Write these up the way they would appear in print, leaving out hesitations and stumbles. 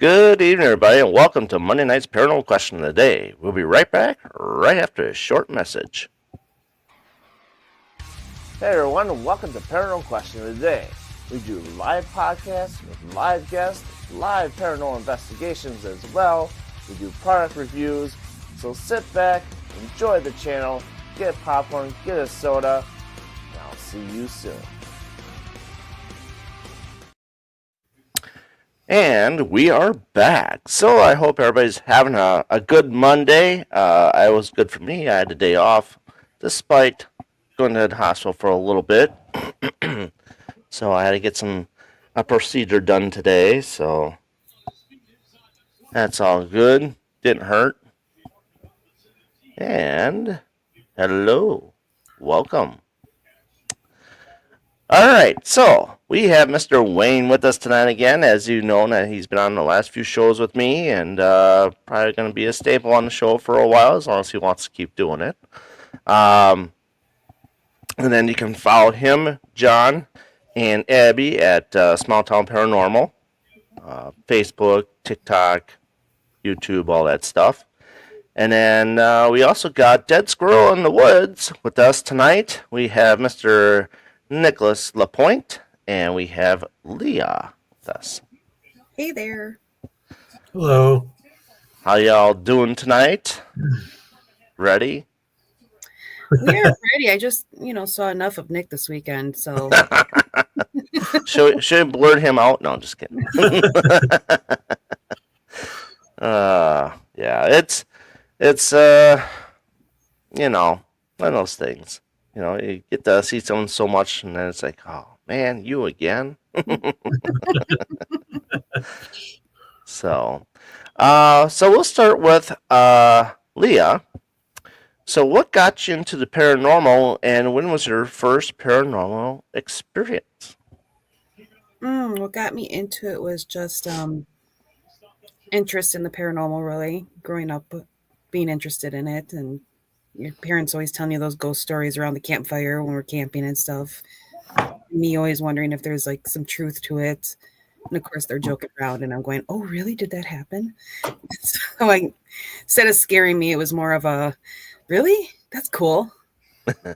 Good evening, everybody, and welcome to Monday night's Paranormal Question of the Day. We'll be right back right after a short message. Hey, everyone, and welcome to Paranormal Question of the Day. We do live podcasts with live guests, live paranormal investigations as well. We do product reviews, so sit back, enjoy the channel, get popcorn, get a soda, and I'll see you soon. And we are back. So I hope everybody's having a good Monday. It was good for me. I had a day off despite going to the hospital for a little bit. So I had to get a procedure done today. So that's all good. Didn't hurt. And hello. Welcome. All right, so we have Mr. Wayne with us tonight again. As you know, that he's been on the last few shows with me, and probably going to be a staple on the show for a while, as long as he wants to keep doing it. And then you can follow him, John, and Abby at Small Town Paranormal, Facebook, TikTok, YouTube, all that stuff. And then we also got Dead Squirrel in the Woods with us tonight. We have Mr. Nicholas Lapointe, and we have Lea with us. Hey there. Hello. How y'all doing tonight? Ready? We are ready. I just, saw enough of Nick this weekend, so should I blurt him out? No, I'm just kidding. Yeah, it's one of those things. You get to see someone so much, and then it's like, oh man, you again. So we'll start with Lea. So what got you into the paranormal, and when was your first paranormal experience? what got me into it was just interest in the paranormal, really. Growing up, being interested in it, and your parents always telling you those ghost stories around the campfire when we're camping and stuff. Me always wondering if there's like some truth to it. And of course, they're joking around, and I'm going, "Oh, really? Did that happen?" So, instead of scaring me, it was more of a, "Really? That's cool." So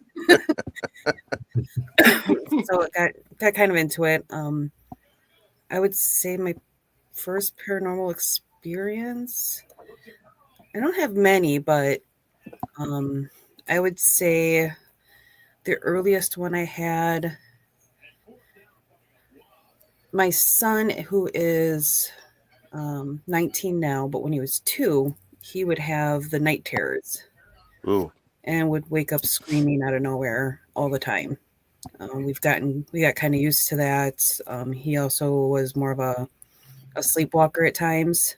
I got kind of into it. I would say my first paranormal experience. I don't have many, but I would say the earliest one I had. My son, who is 19 now, but when he was 2, he would have the night terrors. Ooh. And would wake up screaming out of nowhere all the time. We got kind of used to that. He also was more of a sleepwalker at times.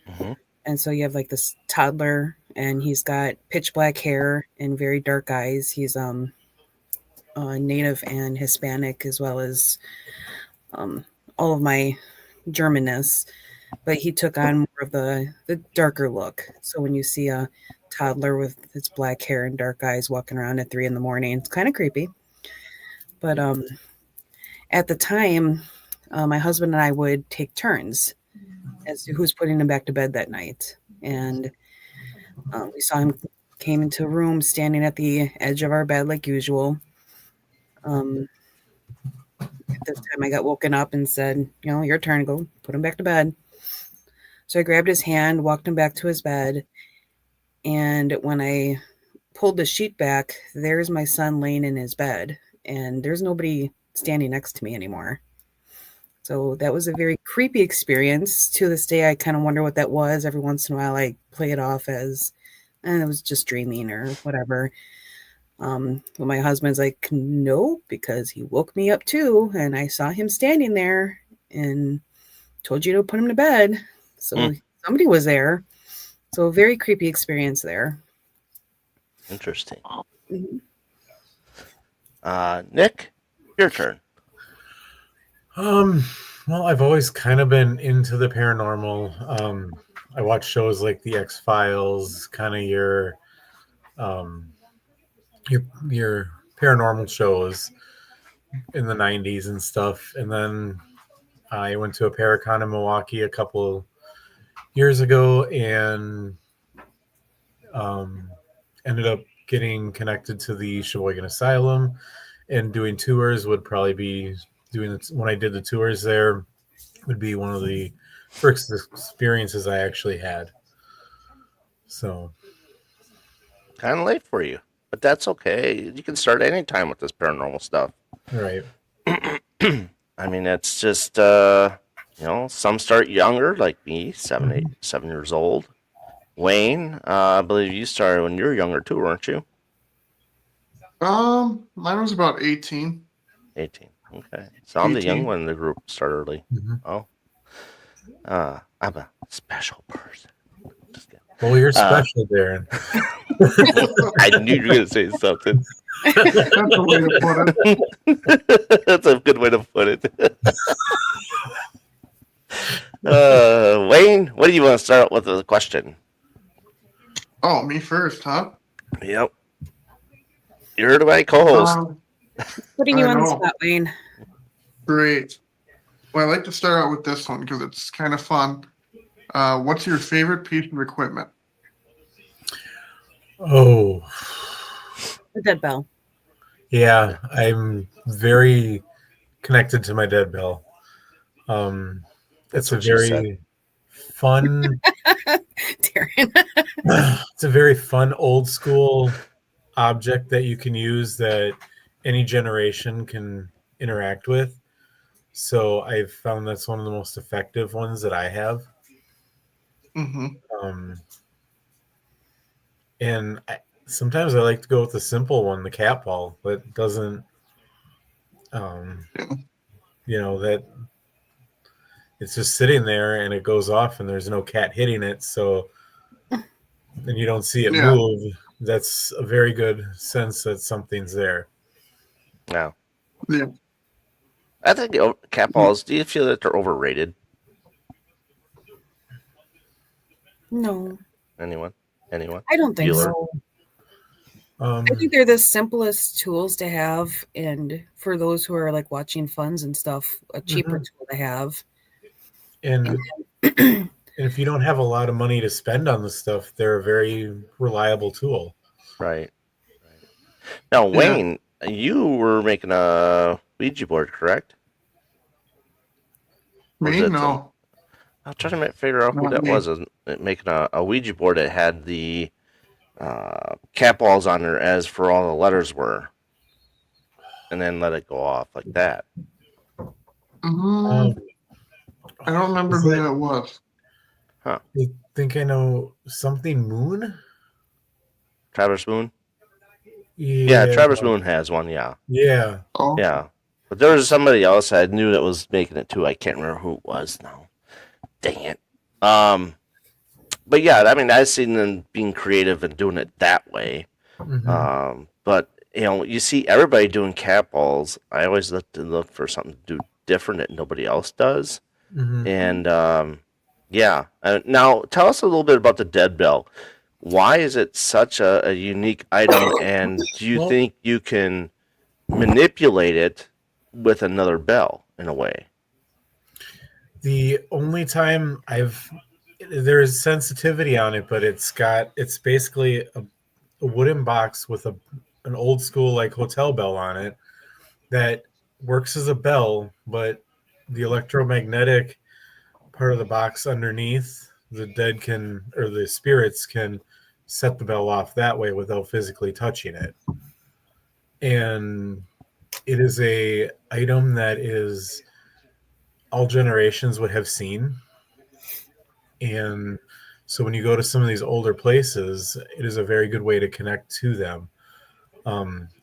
Mm-hmm. And so you have like this toddler, and he's got pitch black hair and very dark eyes. He's Native and Hispanic, as well as all of my Germanness, but he took on more of the darker look. So when you see a toddler with its black hair and dark eyes walking around at 3 a.m, it's kind of creepy. But at the time, my husband and I would take turns as to who's putting him back to bed that night. And we saw him came into a room standing at the edge of our bed like usual. At this time, I got woken up and said, your turn, go put him back to bed. So I grabbed his hand, walked him back to his bed. And when I pulled the sheet back, there's my son laying in his bed. And there's nobody standing next to me anymore. So that was a very creepy experience. To this day, I kind of wonder what that was. Every once in a while, I play it off as, it was just dreaming or whatever. But my husband's like, no, because he woke me up too. And I saw him standing there and told you to put him to bed. So somebody was there. So a very creepy experience there. Interesting. Mm-hmm. Nick, your turn. Well, I've always kind of been into the paranormal. I watch shows like The X-Files, kind of your paranormal shows in the 90s and stuff. And then I went to a Paracon in Milwaukee a couple years ago, and ended up getting connected to the Sheboygan Asylum, and doing tours would probably be when I did the tours there would be one of the first experiences I actually had. So Kind of late for you, but that's okay. You can start anytime with this paranormal stuff. right. I mean, it's just some start younger, like me, 7 years old. Wayne, I believe you started when you were younger too, weren't you? Mine was about 18. 18. Okay, so I'm the young 18. one in the group. Start early. Mm-hmm. Oh, I'm a special person. Just kidding. Well, you're special, Darren. I knew you were gonna say something. That's a way to put it. That's a good way to put it. Wayne, what do you want to start with a question? Oh, me first, huh? Yep. You're my co-host. Putting you I on the know. spot, Wayne. Great. Well, I like to start out with this one because it's kind of fun. What's your favorite piece of equipment? Oh, The dead bell. yeah. I'm very connected to my dead bell. It's a what she said. very fun. Darren. It's a very fun old school object that you can use that any generation can interact with. So I've found that's one of the most effective ones that I have. Mm-hmm. And sometimes I like to go with the simple one, the cat ball, that doesn't, that it's just sitting there and it goes off and there's no cat hitting it. So, and you don't see it Yeah. move. That's a very good sense that something's there. Yeah. Yeah. I think cat balls, do you feel that they're overrated? No, Anyone? I don't think Bueller? so. I think they're the simplest tools to have, and for those who are like watching funds and stuff, a cheaper tool to have. And if you don't have a lot of money to spend on the stuff, they're a very reliable tool. Right. Now, Wayne, you were making a Ouija board, correct? Me? No. I'm trying to figure out who Not that me. was. Making a Ouija board that had the cat balls on there as for all the letters were. And then let it go off like that. I don't remember who that was. I think I know something Moon? Travis Moon? Yeah, Travis Moon has one, yeah. Yeah. Oh. Yeah. But there was somebody else I knew that was making it too. I can't remember who it was now. Dang it. But yeah, I mean, I've seen them being creative and doing it that way. Mm-hmm. But you see everybody doing cat balls. I always look for something to do different that nobody else does. Mm-hmm. And now tell us a little bit about the dead bell. Why is it such a unique item? And do you think you can manipulate it with another bell in a way? The only time there's sensitivity on it, but it's basically a wooden box with an old school like hotel bell on it that works as a bell, but the electromagnetic part of the box underneath, the spirits can set the bell off that way without physically touching it. And it is a item that is all generations would have seen. And so when you go to some of these older places, it is a very good way to connect to them.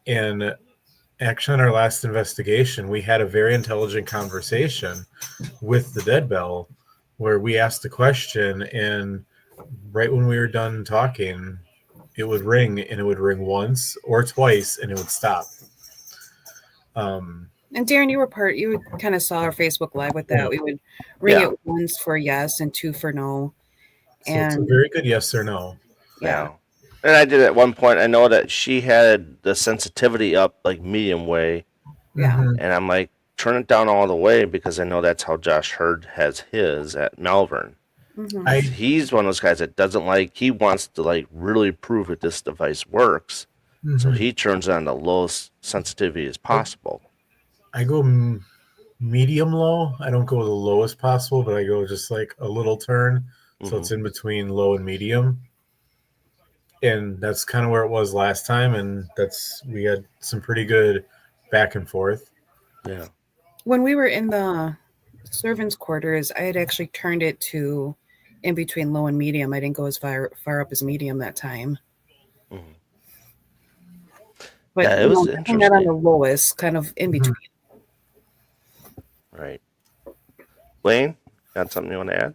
And actually, in our last investigation, we had a very intelligent conversation with the dead bell where we asked a question, and right when we were done talking, it would ring, and it would ring once or twice, and it would stop. And Darren, you kind of saw our Facebook Live with that. We would ring it once for yes and two for no. So it's a very good yes or no. Yeah. And I did at one point. I know that she had the sensitivity up like medium way. Yeah. Mm-hmm. And I'm like, turn it down all the way because I know that's how Josh Hurd has his at Malvern. Mhm. He's one of those guys that doesn't like. He wants to like really prove that this device works, so he turns on the lowest sensitivity as possible. I go medium low. I don't go the lowest possible, but I go just like a little turn, so it's in between low and medium. And that's kind of where it was last time, and we had some pretty good back and forth. Yeah. When we were in the servants' quarters, I had actually turned it to in between low and medium. I didn't go as far up as medium that time. Mhm. But Yeah, it was definitely not on the interesting. lowest, kind of in between. Right. Wayne, got something you want to add?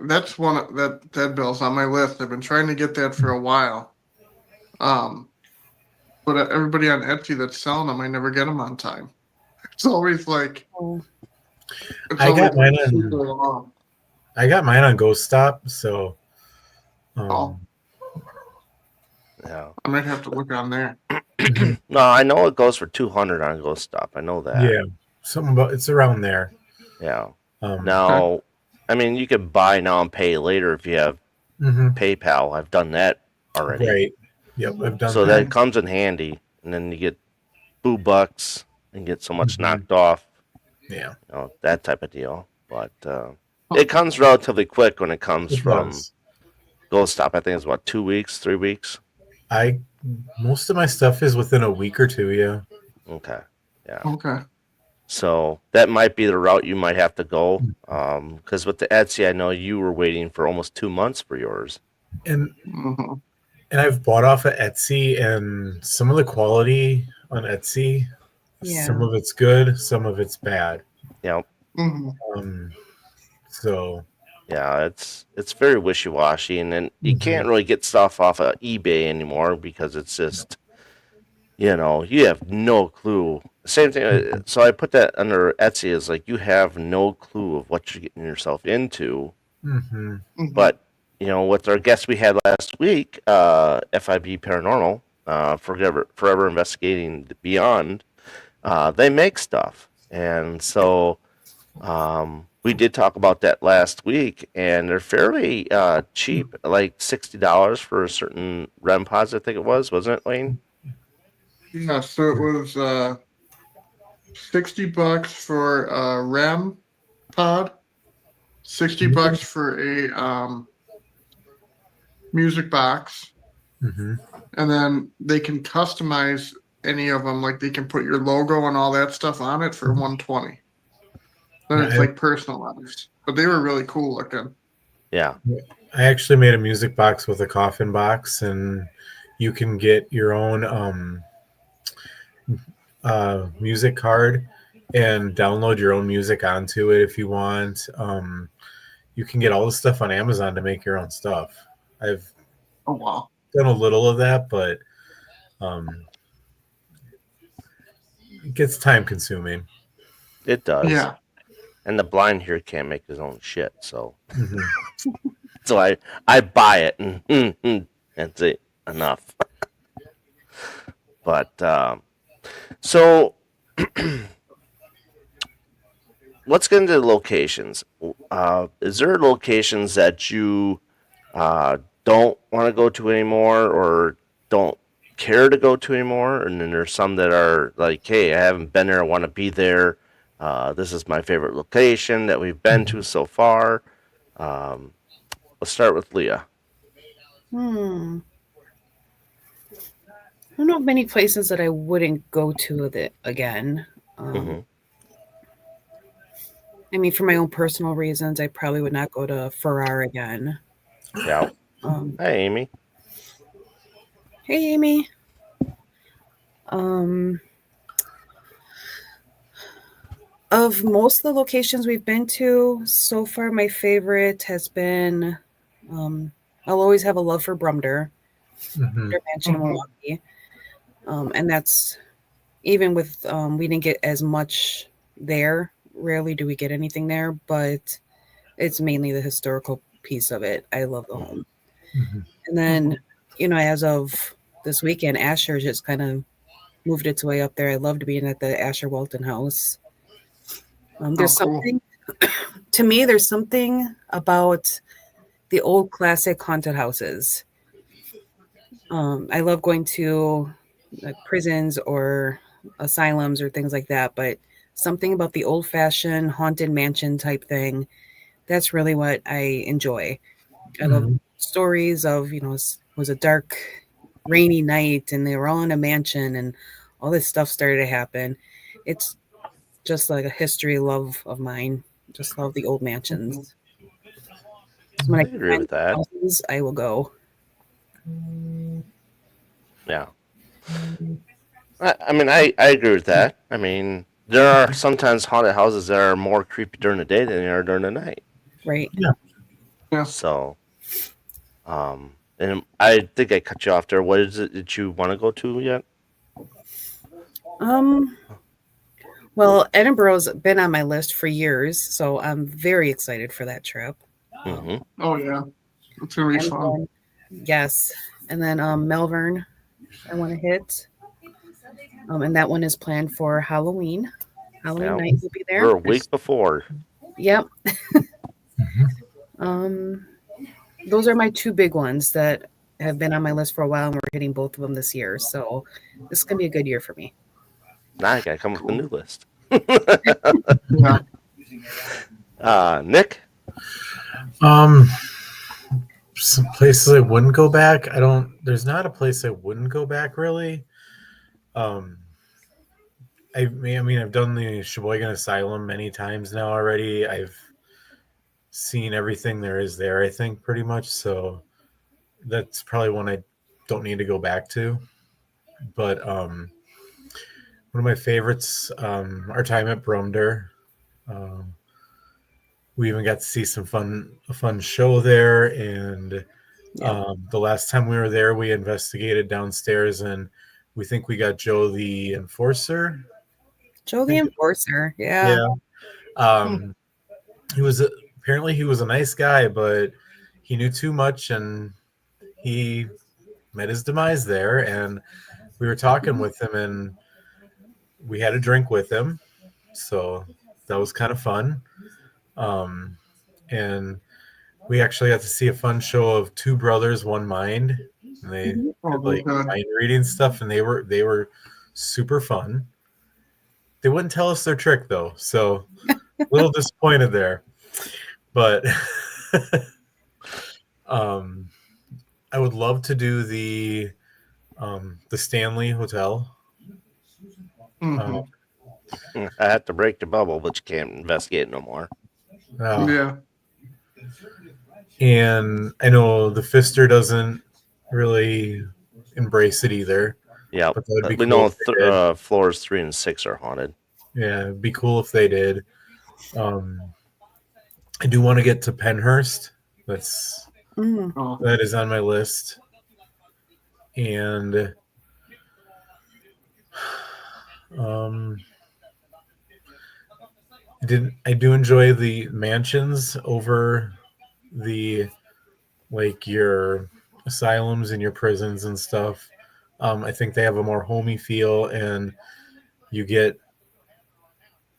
That's one that dead bell's on my list. I've been trying to get that for a while. But everybody on Etsy that's selling them, I never get them on time. It's always like Oh, I got mine super on long. I got mine on Ghost Stop, so Oh, Yeah. I might have to look on there. No, I know it goes for 200 on Ghost Stop. I know that. yeah, something about it's around there. Yeah. Okay. Now, I mean, you can buy now and pay later if you have PayPal. I've done that already. Right. Yep, I've done So that. that comes in handy, and then you get $2 and get so much knocked off. Yeah. That type of deal. But it comes relatively quick when it comes It from does. Ghost Stop. I think it's what, 2 weeks, 3 weeks. Most of my stuff is within a week or two. Yeah. Okay. Yeah. Okay. So that might be the route you might have to go. Because with the Etsy, I know you were waiting for almost 2 months for yours. And Mhm. and I've bought off of Etsy, and some of the quality on Etsy, yeah. some of it's good, some of it's bad. Yep. Mhm. So Yeah, it's very wishy-washy, and then you can't really get stuff off of eBay anymore because it's just, you have no clue. Same thing. So I put that under Etsy as like you have no clue of what you're getting yourself into. mhm. Mhm. But with our guest we had last week, FIB Paranormal, Forever Investigating Beyond, they make stuff, and so we did talk about that last week, and they're fairly cheap, like $60 for a certain REM pods. I think it wasn't it, Wayne? Yeah, so it was $60 for a RAM pod, $60 for a music box, Mhm. and then they can customize any of them. Like they can put your logo and all that stuff on it for $120. Then it's like personalized. But they were really cool looking. Yeah. I actually made a music box with a coffin box, and you can get your own music card and download your own music onto it if you want. You can get all the stuff on Amazon to make your own stuff. I've Oh wow. done a little of that, but it gets time consuming. It does. Yeah. And the blind here can't make his own shit, so Mhm. so I buy it and that's it, enough. But so let's get into the locations. Is there locations that you don't want to go to anymore, or don't care to go to anymore? And then there's some that are like, hey, I haven't been there, I want to be there. This is my favorite location that we've been to so far. Let's start with Leah. I don't know of many places that I wouldn't go to with it again. Mm-hmm. I mean, for my own personal reasons, I probably would not go to Farrar again. Yeah. Um, Hey, Amy. Hey, Amy. Of most of the locations we've been to so far, my favorite has been. I'll always have a love for Brumder, Brumder Mansion in Milwaukee, and that's even with we didn't get as much there. Rarely do we get anything there, but it's mainly the historical piece of it. I love the home. And then, as of this weekend, Asher just kind of moved its way up there. I loved being at the Asher Walton house. There's cool. something to me, there's something about the old classic haunted houses. I love going to like prisons or asylums or things like that, but something about the old fashioned haunted mansion type thing, that's really what I enjoy. I love Mhm. stories of, it was a dark, rainy night and they were all in a mansion and all this stuff started to happen. It's just like a history love of mine. Just love the old mansions. So when I I can agree find with that. houses, I will go. Yeah. I mean, I agree with that. I mean, there are sometimes haunted houses that are more creepy during the day than they are during the night. Right. Yeah. So, and I think I cut you off there. What is it that you want to go to yet? Um, well, Edinburgh's been on my list for years, so I'm very excited for that trip. Mm-hmm. Oh yeah, it's gonna be And fun. yes. And then Melbourne, I want to hit. And that one is planned for Halloween. Halloween Yeah, night will be we're there. a week before. Yep. Mhm. Um, those are my two big ones that have been on my list for a while, and we're hitting both of them this year. So this is gonna be a good year for me. Now I gotta come up with a Cool. new list. Yeah. Nick. Um, some places I wouldn't go back. I don't. There's not a place I wouldn't go back really. Um, I mean, I've done the Sheboygan Asylum many times now already. I've seen everything there is there. I think pretty much. So that's probably one I don't need to go back to. But one of my favorites, our time at Brumder. Um, we even got to see a fun show there, and Yeah. the last time we were there, we investigated downstairs, and we think we got Joe the Enforcer. Joe the Enforcer. Yeah. Yeah. Um, he was apparently he was a nice guy, but he knew too much, and he met his demise there. And we were talking with him, and we had a drink with him, so that was kind of fun. Um, and we actually got to see a fun show of Two Brothers, One Mind. And they Mhm. Oh, did like okay. mind reading stuff, and they were super fun. They wouldn't tell us their trick though, so a little disappointed there. But um, I would love to do the Stanley Hotel. Hmm. I had to break the bubble, but you can't investigate no more. Yeah. And I know the Fister doesn't really embrace it either, Yeah, but that would be we cool know if they did. floors 3 and 6 are haunted. Yeah, it'd be cool if they did. I do want to get to Penhurst. That's Mm. Oh. that is on my list. And um, I do enjoy the mansions over the like your asylums and your prisons and stuff. I think they have a more homey feel, and you get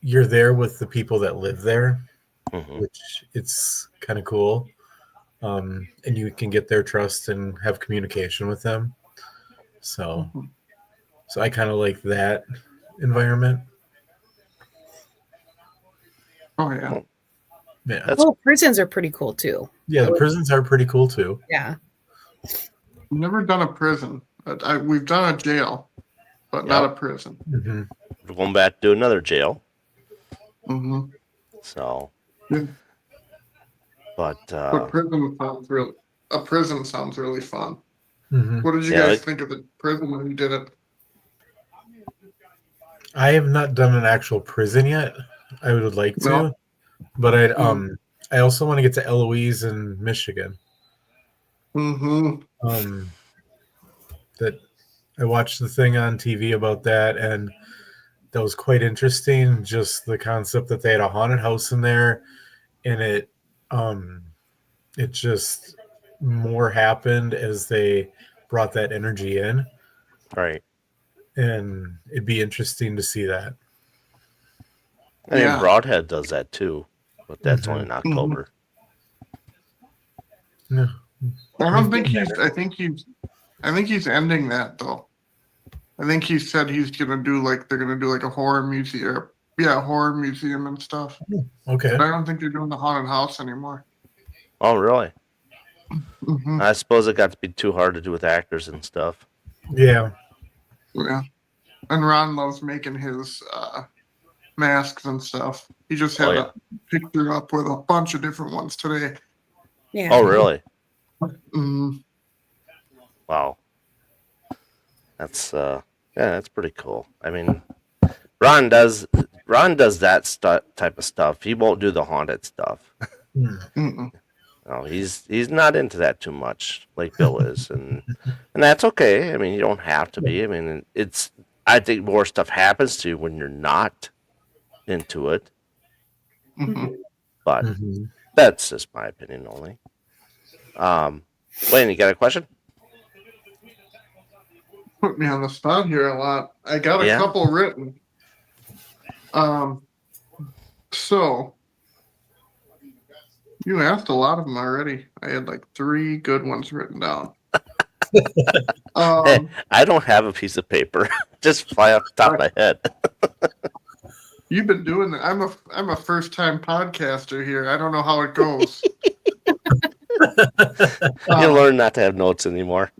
you're there with the people that live there, Hmm. which it's kind of cool. And you can get their trust and have communication with them. So, Mhm. so I kind of like that environment. Oh yeah. Yeah, That's Oh, prisons are pretty cool too. yeah. The prisons are pretty cool too. Yeah. Never done a prison. We've done a jail, but not a Yep. prison. Mm-hmm. We're going back to another jail. Hmm. So, Yeah. but But a prison sounds really fun. Mm-hmm. What did you Yeah, guys think of the prison when you did it? I have not done an actual prison yet. I would like to, No. but I also want to get to Eloise in Michigan. Mm-hmm. That I watched the thing on TV about that, and that was quite interesting. Just the concept that they had a haunted house in there, and it just more happened as they brought that energy in, right. and it'd be interesting to see that. I mean, Yeah. Broadhead does that too. but that's only in October. No. I don't think he's. I think he's ending that though. I think he said he's gonna do like they're gonna do like a horror museum. Yeah, horror museum and stuff. Okay. But I don't think they're doing the haunted house anymore. Oh, really? Mm-hmm. I suppose it got to be too hard to do with actors and stuff. Yeah. Yeah, and Ron loves making his masks and stuff. He just had a picture up with a bunch of different ones today. Yeah. Oh, really? Mm. Wow. That's that's pretty cool. I mean, Ron does that type of stuff. He won't do the haunted stuff. Mm-mm. No, he's not into that too much, like Bill is, and that's okay. I mean, you don't have to be. I mean, I think more stuff happens to you when you're not into it, Mm-hmm. but that's just my opinion only. Wayne, you got a question? Put me on the spot here a lot. I got a couple written. So you asked a lot of them already. I had like 3 good ones written down. Hey, I don't have a piece of paper. Just fly off the top of my head. You've been doing that. I'm a first time podcaster here. I don't know how it goes. You learn not to have notes anymore.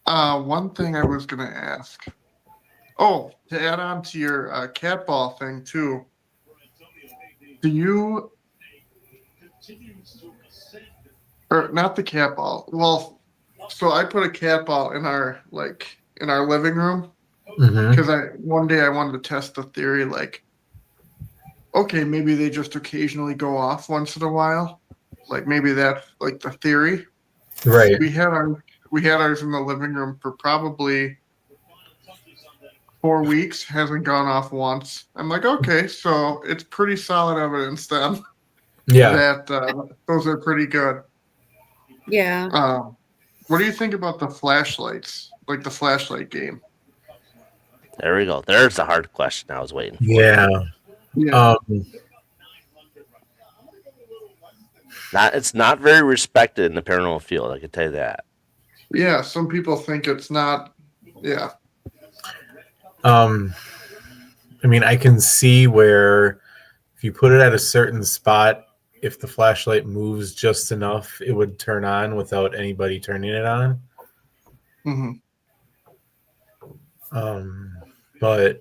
One thing I was gonna ask. Oh, to add on to your cat ball thing too. Do you, or not the cat ball? Well, so I put a cat ball in our living room because one day I wanted to test the theory. Like, okay, maybe they just occasionally go off once in a while. Like maybe that's like the theory. Right. We had ours in the living room for probably 4 weeks, hasn't gone off once. I'm like, okay, so it's pretty solid evidence then that those are pretty good. Yeah. What do you think about the flashlights, like the flashlight game? There we go. There's the hard question I was waiting for. Yeah. It's not very respected in the paranormal field, I can tell you that. Yeah, some people think it's not. Yeah. I mean, I can see where if you put it at a certain spot, if the flashlight moves just enough, it would turn on without anybody turning it on. But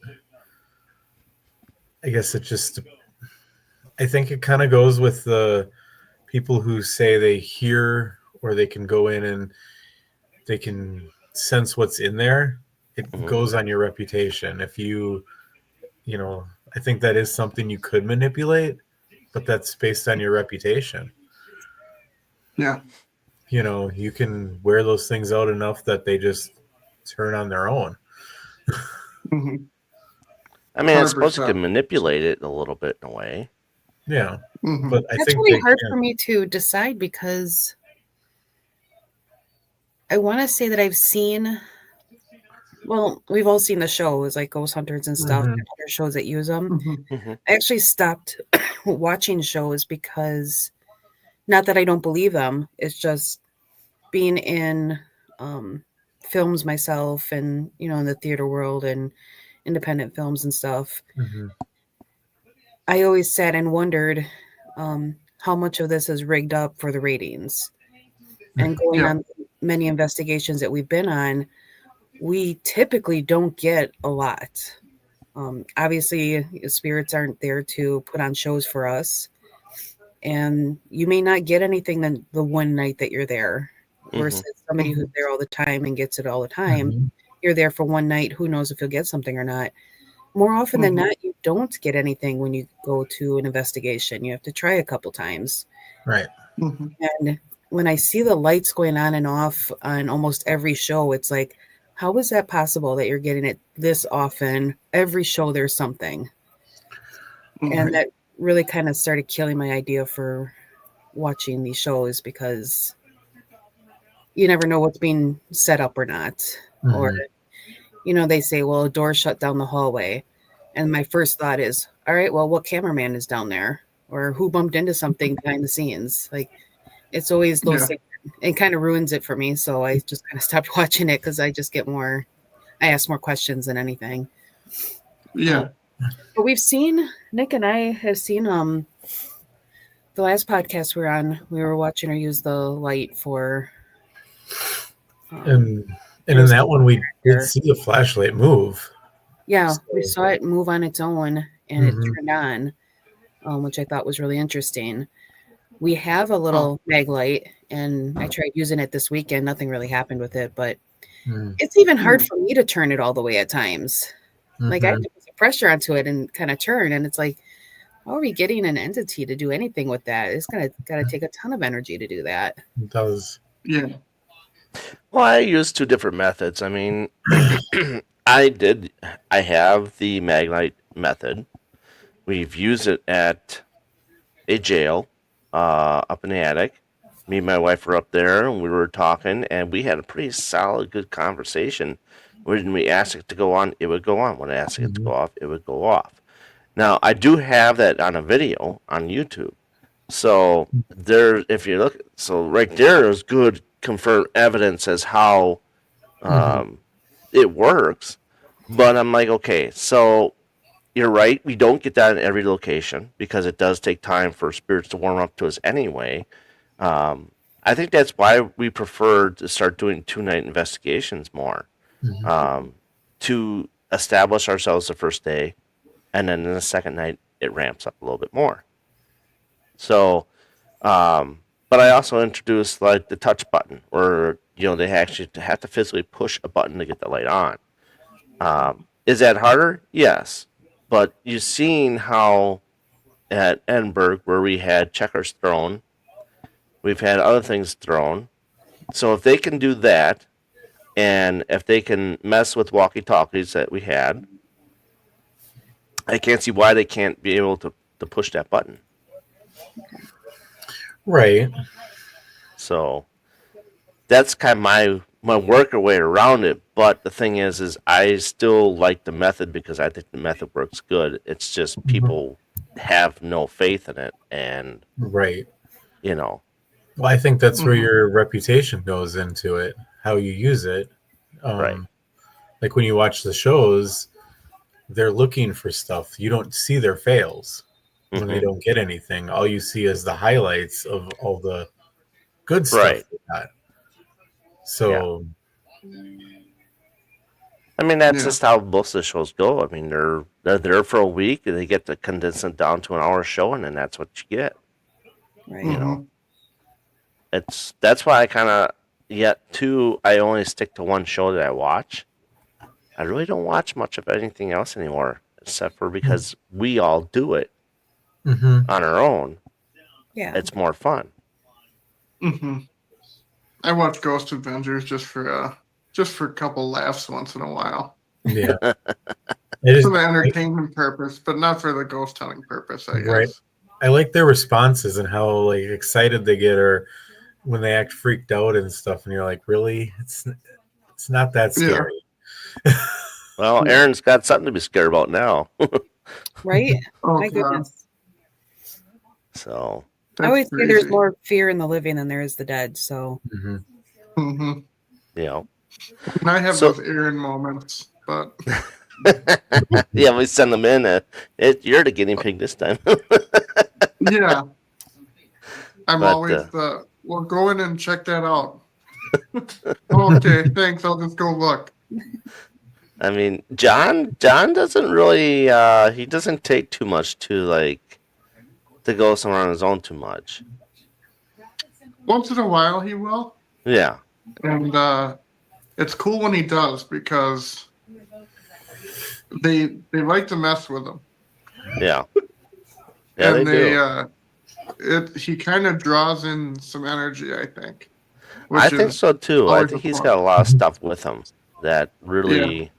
I guess I think it kind of goes with the people who say they hear or they can go in and they can sense what's in there. It goes on your reputation. If I think that is something you could manipulate, but that's based on your reputation. Yeah. You can wear those things out enough that they just turn on their own. I mean, I suppose you can manipulate it a little bit in a way. Yeah. But I That's think really hard for me to decide because I want to say that I've seen, well, we've all seen the shows like Ghost Hunters and stuff, other shows that use them. I actually stopped watching shows because, not that I don't believe them, it's just being in films myself and, in the theater world and independent films and stuff. I always sat and wondered how much of this is rigged up for the ratings. And going on many investigations that we've been on, we typically don't get a lot. Obviously, spirits aren't there to put on shows for us. And you may not get anything the one night that you're there versus somebody who's there all the time and gets it all the time. You're there for one night. Who knows if you'll get something or not. More often than not, you don't get anything when you go to an investigation. You have to try a couple times. Right. And when I see the lights going on and off on almost every show, it's like, how is that possible that you're getting it this often? Every show there's something. And that really kind of started killing my idea for watching these shows because you never know what's being set up or not. Or, they say, well, a door shut down the hallway. And my first thought is, all right, well, what cameraman is down there, or who bumped into something behind the scenes? Like, it's always those Yeah. things. It kind of ruins it for me. So I just kind of stopped watching it because I just get more, I ask more questions than anything. Yeah. But we've seen, Nick and I have seen the last podcast we were on, we were watching her use the light for And in that one, we did see the flashlight move. Yeah, So, we saw it move on its own and it Mhm. turned on, which I thought was really interesting. We have a little mag light, and I tried using it this weekend. Nothing really happened with it, but Mhm. it's even hard for me to turn it all the way at times. Like I have Mhm. to put some pressure onto it and kind of turn, and it's like, how are we getting an entity to do anything with that? It's gotta take a ton of energy to do that. It does. Yeah. Well, I use two different methods. I mean, I have the Maglite method. We've used it at a jail up in the attic. Me and my wife were up there, and we were talking, and we had a pretty solid, good conversation. When we asked it to go on, it would go on. When I asked it to go off, it would go off. Now, I do have that on a video on YouTube. So there, if you look, so right there is good confirmed evidence as how it works. But I'm like, okay, so you're right. We don't get that in every location because it does take time for spirits to warm up to us anyway. I think that's why we prefer to start doing 2-night investigations more, to establish ourselves the first day, and then in the second night it ramps up a little bit more. So, but I also introduced like the touch button, where they actually have to physically push a button to get the light on. Is that harder? Yes, but you've seen how at Edinburgh, where we had checkers thrown, we've had other things thrown. So if they can do that, and if they can mess with walkie-talkies that we had, I can't see why they can't be able to push that button. Right. So that's kind of my worker way around it. But the thing is I still like the method because I think the method works good. It's just people have no faith in it, and Right. Well, I think that's where your reputation goes into it, how you use it. Right. Like when you watch the shows, they're looking for stuff. You don't see their fails when they don't get anything. All you see is the highlights of all the good stuff Right. they got. So, I mean, that's just how most of the shows go. I mean, they're there for a week, and they get to condense it down to an hour show, and then that's what you get. Right. That's why I kind of I only stick to one show that I watch. I really don't watch much of anything else anymore, except for because we all do it on our own. Yeah, it's more fun. I watch Ghost Adventures just for a couple laughs once in a while. Yeah. For the entertainment purpose, but not for the ghost hunting purpose, I guess. Right. I like their responses and how like excited they get, or when they act freaked out and stuff, and you're like, really? It's not that scary. Yeah. Well, Aaron's got something to be scared about now. Right? Oh, My goodness. So I always say there's more fear in the living than there is the dead. So, And I have those Aaron moments, but yeah, we send them in. You're the guinea pig this time. yeah, I'm always well, go in and check that out. Okay, thanks. I'll just go look. I mean, John doesn't really. He doesn't take too much to go somewhere on his own too much. Once in a while, he will. Yeah. And it's cool when he does because they like to mess with him. Yeah. Yeah, and they do. He kind of draws in some energy, I think. I think so too. I think he's got a lot of stuff with him that really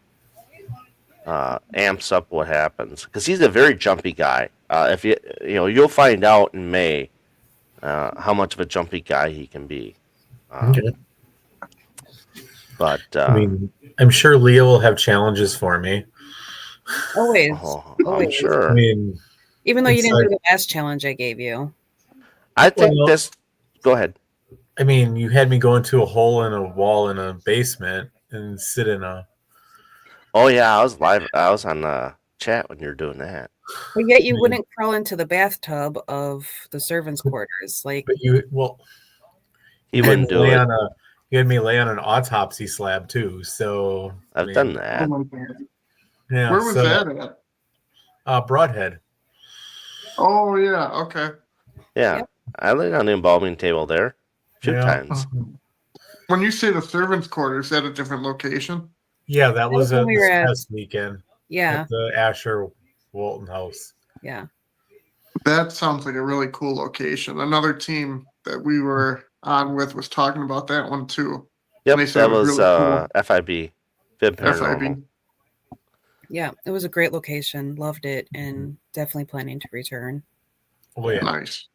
amps up what happens, because he's a very jumpy guy. If you'll find out in May how much of a jumpy guy he can be. But I mean, I'm sure Leah will have challenges for me. Always. Oh, I'm Always. I sure. mean, Even though you it's didn't do like- the last challenge I gave you. I think Well, this. Go ahead. I mean, you had me go into a hole in a wall in a basement and sit in a. Oh yeah, I was live. I was on the chat when you were doing that. But yet you Yeah. wouldn't crawl into the bathtub of the servants' quarters. Like, But you well, He you had wouldn't me do lay it. on a. You had me lay on an autopsy slab too. So I've done that. Oh my God. Yeah. Where was so, that at? Broadhead. Oh yeah, okay. Yeah, Yep. I laid on the embalming table there a few Yeah. times. When you say the servants' quarters, is that a different location? Yeah, that was when we this were at- test weekend yeah, at the Asher Walton house. yeah. That sounds like a really cool location. Another team that we were on with was talking about that one too. Yep, They said that it was was really cool. FIB, Fib Paranormal. FIB. Yeah, it was a great location. Loved it, and definitely planning to return. Oh yeah. Nice.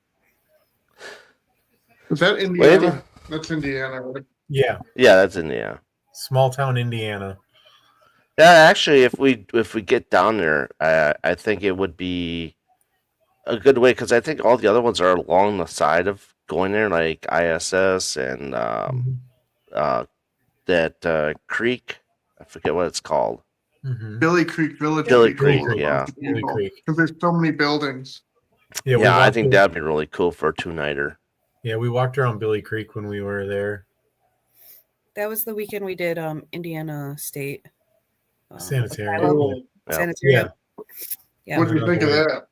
Is that Indiana? Wait. That's Indiana, right? Yeah. Yeah, that's in the. Small town Indiana. Yeah, actually, if we get down there, I think it would be a good way because I think all the other ones are along the side of going there, like ISS and that creek. I forget what it's called. Mm-hmm. Billy Creek Village. Billy would be cool Creek, to yeah. go to Billy Creek. because there's so many buildings. Yeah, we Yeah, I walked think ar- that'd be really cool for a 2-nighter. Yeah, we walked around Billy Creek when we were there. That was the weekend we did Indiana State Sanitarium. Asylum. Yeah. Sanitarium. Yeah. What do you think of that?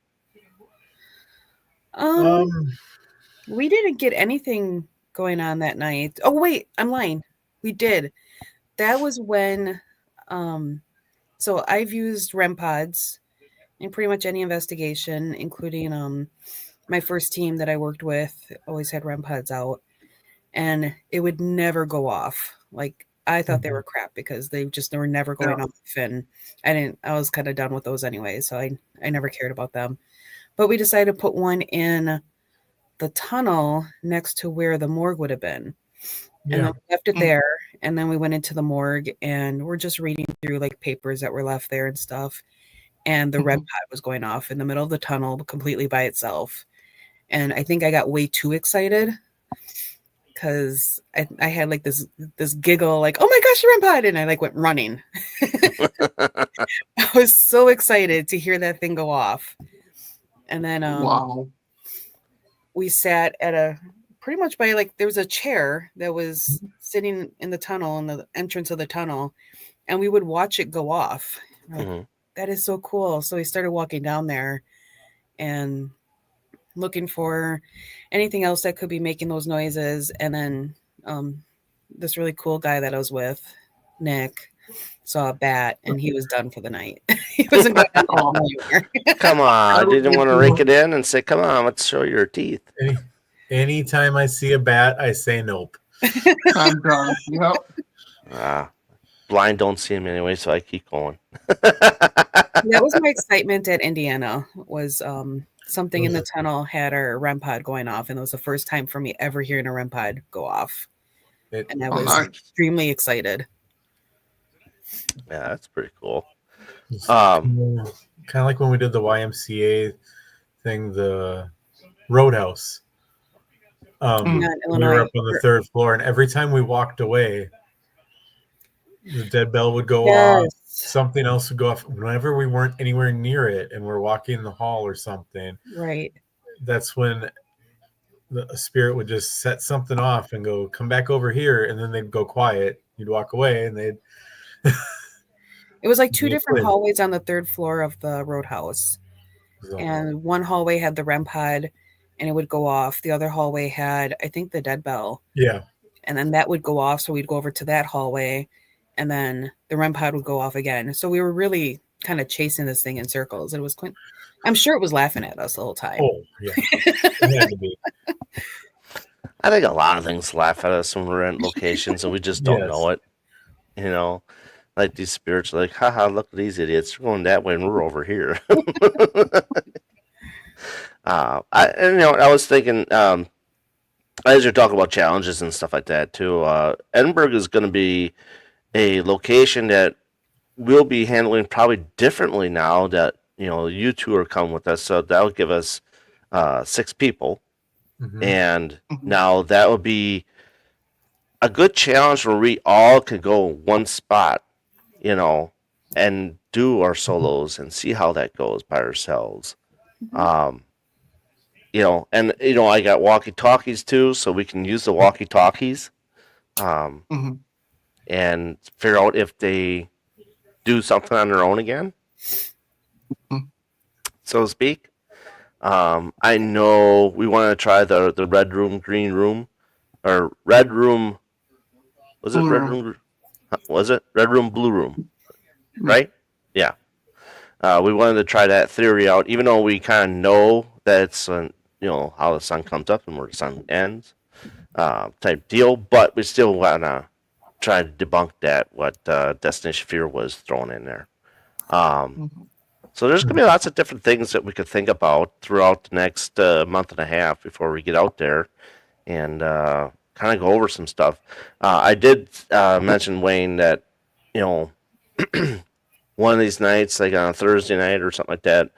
We didn't get anything going on that night. Oh wait, I'm lying. We did. That was when so I've used REM pods in pretty much any investigation, including my first team that I worked with always had REM pods out, and it would never go off. Like I thought they were crap because they were never going off, and I was kind of done with those anyway, so I never cared about them. But we decided to put one in the tunnel next to where the morgue would have been. And then we left it there, and then we went into the morgue, and we're just reading through like papers that were left there and stuff. And the REM pod was going off in the middle of the tunnel completely by itself. And I think I got way too excited because I had like this giggle, like, oh my gosh, the REM pod, and I like went running. I was so excited to hear that thing go off. And then Wow. we sat at pretty much by like there was a chair that was sitting in the tunnel in the entrance of the tunnel, and we would watch it go off. Like, that is so cool. So we started walking down there and looking for anything else that could be making those noises. And then this really cool guy that I was with, Nick, saw a bat, and he was done for the night. He wasn't going to go anywhere. Come on, I didn't want to rake it in and say, "Come on, let's show your teeth." Anytime I see a bat, I say nope. I'm done. Yep. Blind don't see him anyway, so I keep going. That was my excitement at Indiana. Was something in the tunnel had our REM pod going off, and it was the first time for me ever hearing a REM pod go off, and I was extremely excited. Yeah, that's pretty cool. Kind of like when we did the YMCA thing, the Roadhouse. We were up on the third floor, and every time we walked away, the dead bell would go off. Something else would go off. Whenever we weren't anywhere near it, and we're walking in the hall or something, right? That's when the spirit would just set something off and go, "Come back over here," and then they'd go quiet. You'd walk away, and they'd. It was like two different hallways on the third floor of the Roadhouse, and one hallway had the REM pod, and it would go off. The other hallway had, I think, the dead bell. Yeah. And then that would go off, so we'd go over to that hallway, and then the REM pod would go off again. So we were really kind of chasing this thing in circles. It was quite, I'm sure it was laughing at us the whole time. Oh, yeah. It had to be. I think a lot of things laugh at us when we're in locations and we just don't know it. You know, like these spirits are like, haha, look at these idiots. They're going that way and we're over here. I was thinking, as you're talking about challenges and stuff like that too, Edinburgh is going to be a location that we'll be handling probably differently now that you two are coming with us. So that'll give us 6 people, and now that will be a good challenge where we all could go one spot, and do our solos and see how that goes by ourselves. And I got walkie talkies too, so we can use the walkie talkies, and figure out if they do something on their own again, so to speak. I know we want to try the red room, green room, or red room. Was it red room? Was it red room, blue room? Right? Yeah. We wanted to try that theory out, even though we kind of know that it's how the sun comes up and where the sun ends, type deal. But we still want to try to debunk that what Destination Fear was thrown in there. So there's gonna be lots of different things that we could think about throughout the next month and a half before we get out there and kind of go over some stuff. I did mention, Wayne, that one of these nights, like on a Thursday night or something like that,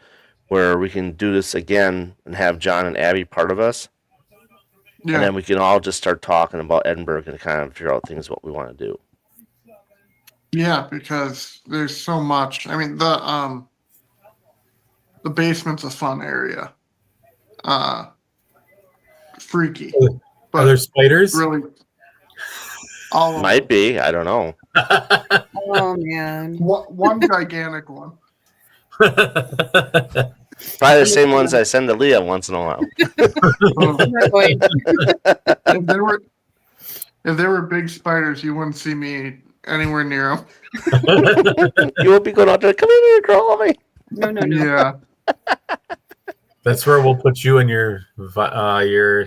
where we can do this again and have John and Abby part of us. Yeah. And then we can all just start talking about Edinburgh and kind of figure out things what we want to do. Yeah, because there's so much. I mean, the basement's a fun area. Freaky. Are there spiders? Really? All might be. I don't know. Oh man. One gigantic one. Probably the same ones I send to Leah once in a while. If there were big spiders, you wouldn't see me anywhere near them. You won't be going out there. Come here, crawl me. No. Yeah. That's where we'll put you in your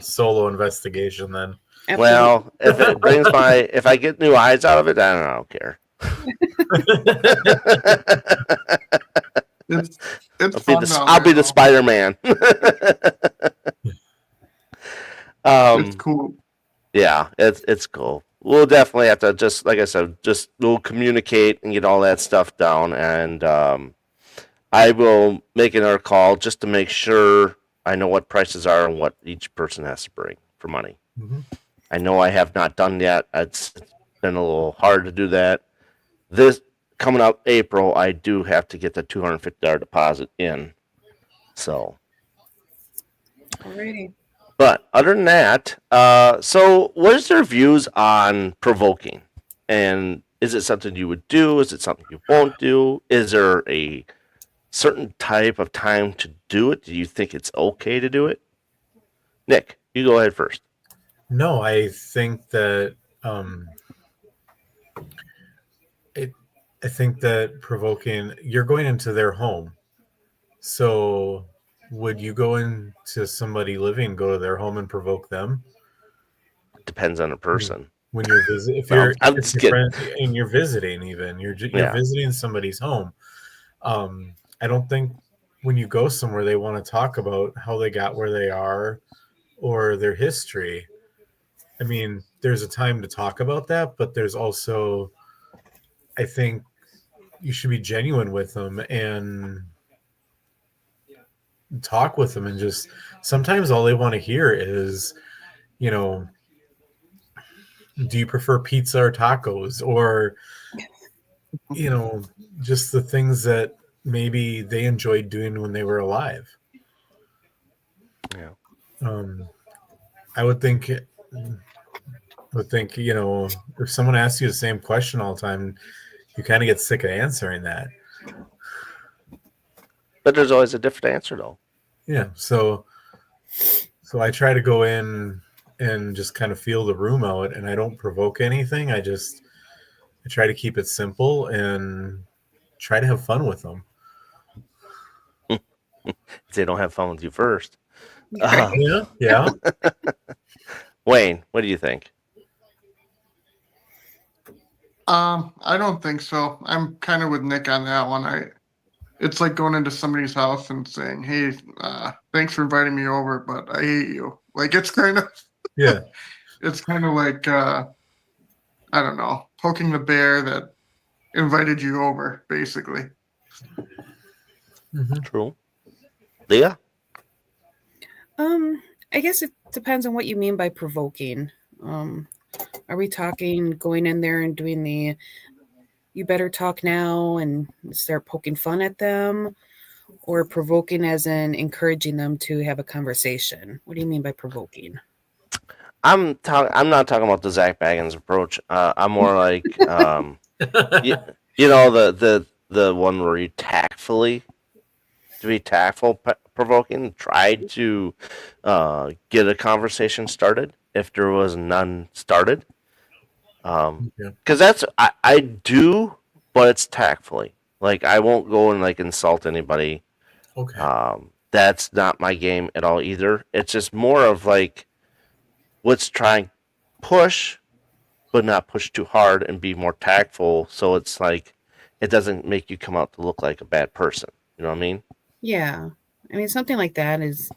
solo investigation then. Absolutely. Well, if I get new eyes out of it, I don't care. I'll be the Spider-Man. It's cool. Yeah, it's cool. We'll definitely have to just, like I said, we'll communicate and get all that stuff down, and I will make another call just to make sure I know what prices are and what each person has to bring for money. Mm-hmm. I know I have not done yet. It's been a little hard to do that. This coming up April, I do have to get the $250 deposit in. So, alrighty. But other than that, so what is your views on provoking? And is it something you would do? Is it something you won't do? Is there a certain type of time to do it? Do you think it's okay to do it? Nick, you go ahead first. No, I think that I think that provoking, you're going into their home. So would you go into somebody living, go to their home and provoke them? Depends on the person. When you're visiting, if you're and you're visiting, even you're visiting somebody's home. I don't think when you go somewhere they want to talk about how they got where they are or their history. I mean, there's a time to talk about that, but there's also, I think you should be genuine with them and talk with them, and just sometimes all they want to hear is, do you prefer pizza or tacos, or just the things that maybe they enjoyed doing when they were alive. Yeah. I would think if someone asks you the same question all the time, you kind of get sick of answering that. But there's always a different answer, though. Yeah. So I try to go in and just kind of feel the room out, and I don't provoke anything. I try to keep it simple and try to have fun with them. They don't have fun with you first. Yeah. Wayne, what do you think? I don't think so. I'm kind of with Nick on that one. It's like going into somebody's house and saying, "Hey, thanks for inviting me over, but I hate you." Like, it's kind of it's kind of like I don't know, poking the bear that invited you over, basically. True. Leah? I guess it depends on what you mean by provoking. Are we talking going in there and doing the you better talk now and start poking fun at them, or provoking as in encouraging them to have a conversation? What do you mean by provoking? I'm not talking about the Zach Baggins approach. I'm more like you know the one where you tactfully to be tactful, provoking, tried to get a conversation started if there was none started. Because that's I do, but it's tactfully. Like I won't go and like insult anybody. Okay. That's not my game at all either. It's just more of like let's try and push, but not push too hard and be more tactful. So it's like it doesn't make you come out to look like a bad person. You know what I mean? Yeah. I mean, something like that is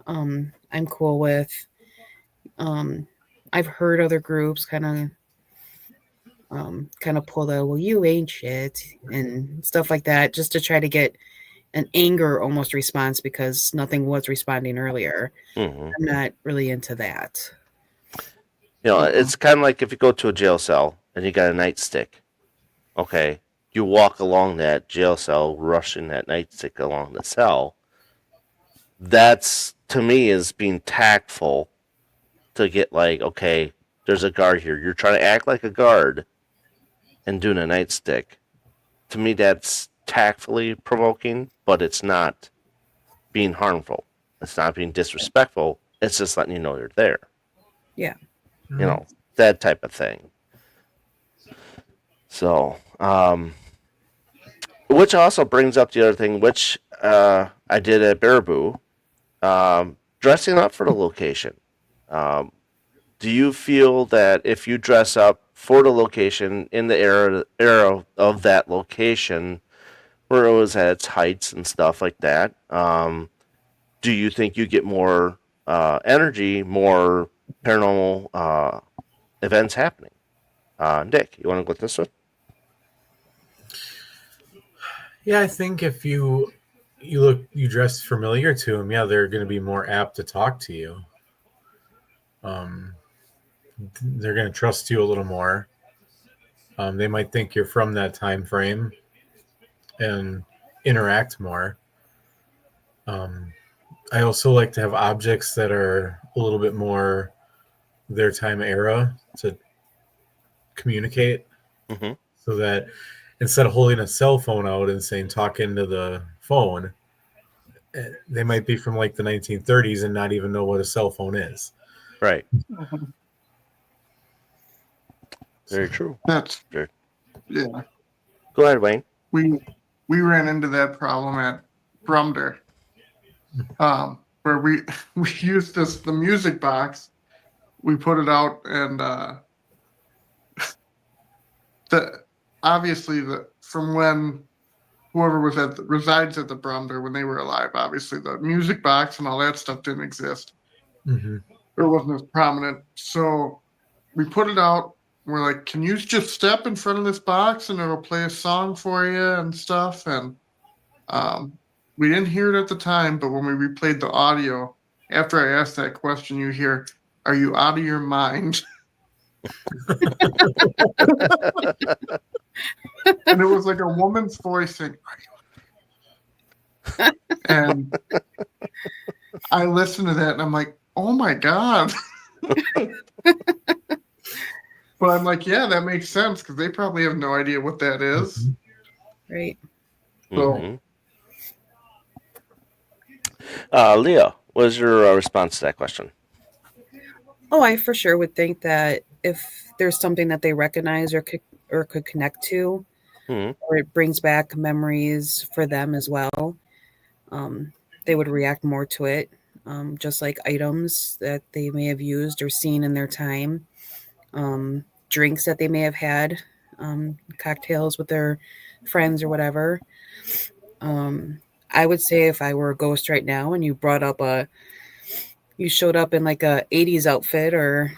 I'm cool with. I've heard other groups kind of pull the well you ain't shit and stuff like that just to try to get an anger almost response because nothing was responding earlier. Mm-hmm. I'm not really into that. You know, it's kind of like if you go to a jail cell and you got a nightstick. Okay, you walk along that jail cell, rushing that nightstick along the cell. That's to me is being tactful to get like, okay, there's a guard here. You're trying to act like a guard and doing a nightstick. To me, that's tactfully provoking, but it's not being harmful. It's not being disrespectful. It's just letting you know you're there. Yeah. You know, that type of thing. So, which also brings up the other thing, which I did at Baraboo, dressing up for the location. Do you feel that if you dress up for the location in the era of that location, where it was at its heights and stuff like that, do you think you get more energy, more paranormal events happening? Dick, you want to go with this one? Yeah, I think if you dress familiar to them, yeah, they're going to be more apt to talk to you. They're going to trust you a little more. They might think you're from that time frame and interact more. I also like to have objects that are a little bit more their time era to communicate, so that instead of holding a cell phone out and saying talk into the phone, they might be from like the 1930s and not even know what a cell phone is. Right. Very true. That's Very. Yeah. Go ahead, Wayne. We ran into that problem at Brumder, where we used the music box. We put it out, and obviously from when whoever resides at the Brumder when they were alive, obviously the music box and all that stuff didn't exist. It wasn't as prominent, so we put it out. We're like, can you just step in front of this box and it'll play a song for you and stuff? And we didn't hear it at the time, but when we replayed the audio, after I asked that question, you hear, "Are you out of your mind?" And it was like a woman's voice saying, "Are you?" And I listened to that and I'm like, oh my God. But I'm like, yeah, that makes sense because they probably have no idea what that is. Right. So, Leah, what is your response to that question? Oh, I for sure would think that if there's something that they recognize or could connect to, or it brings back memories for them as well, they would react more to it. Just like items that they may have used or seen in their time, drinks that they may have had, cocktails with their friends or whatever. I would say if I were a ghost right now and you brought up you showed up in like a 80s outfit or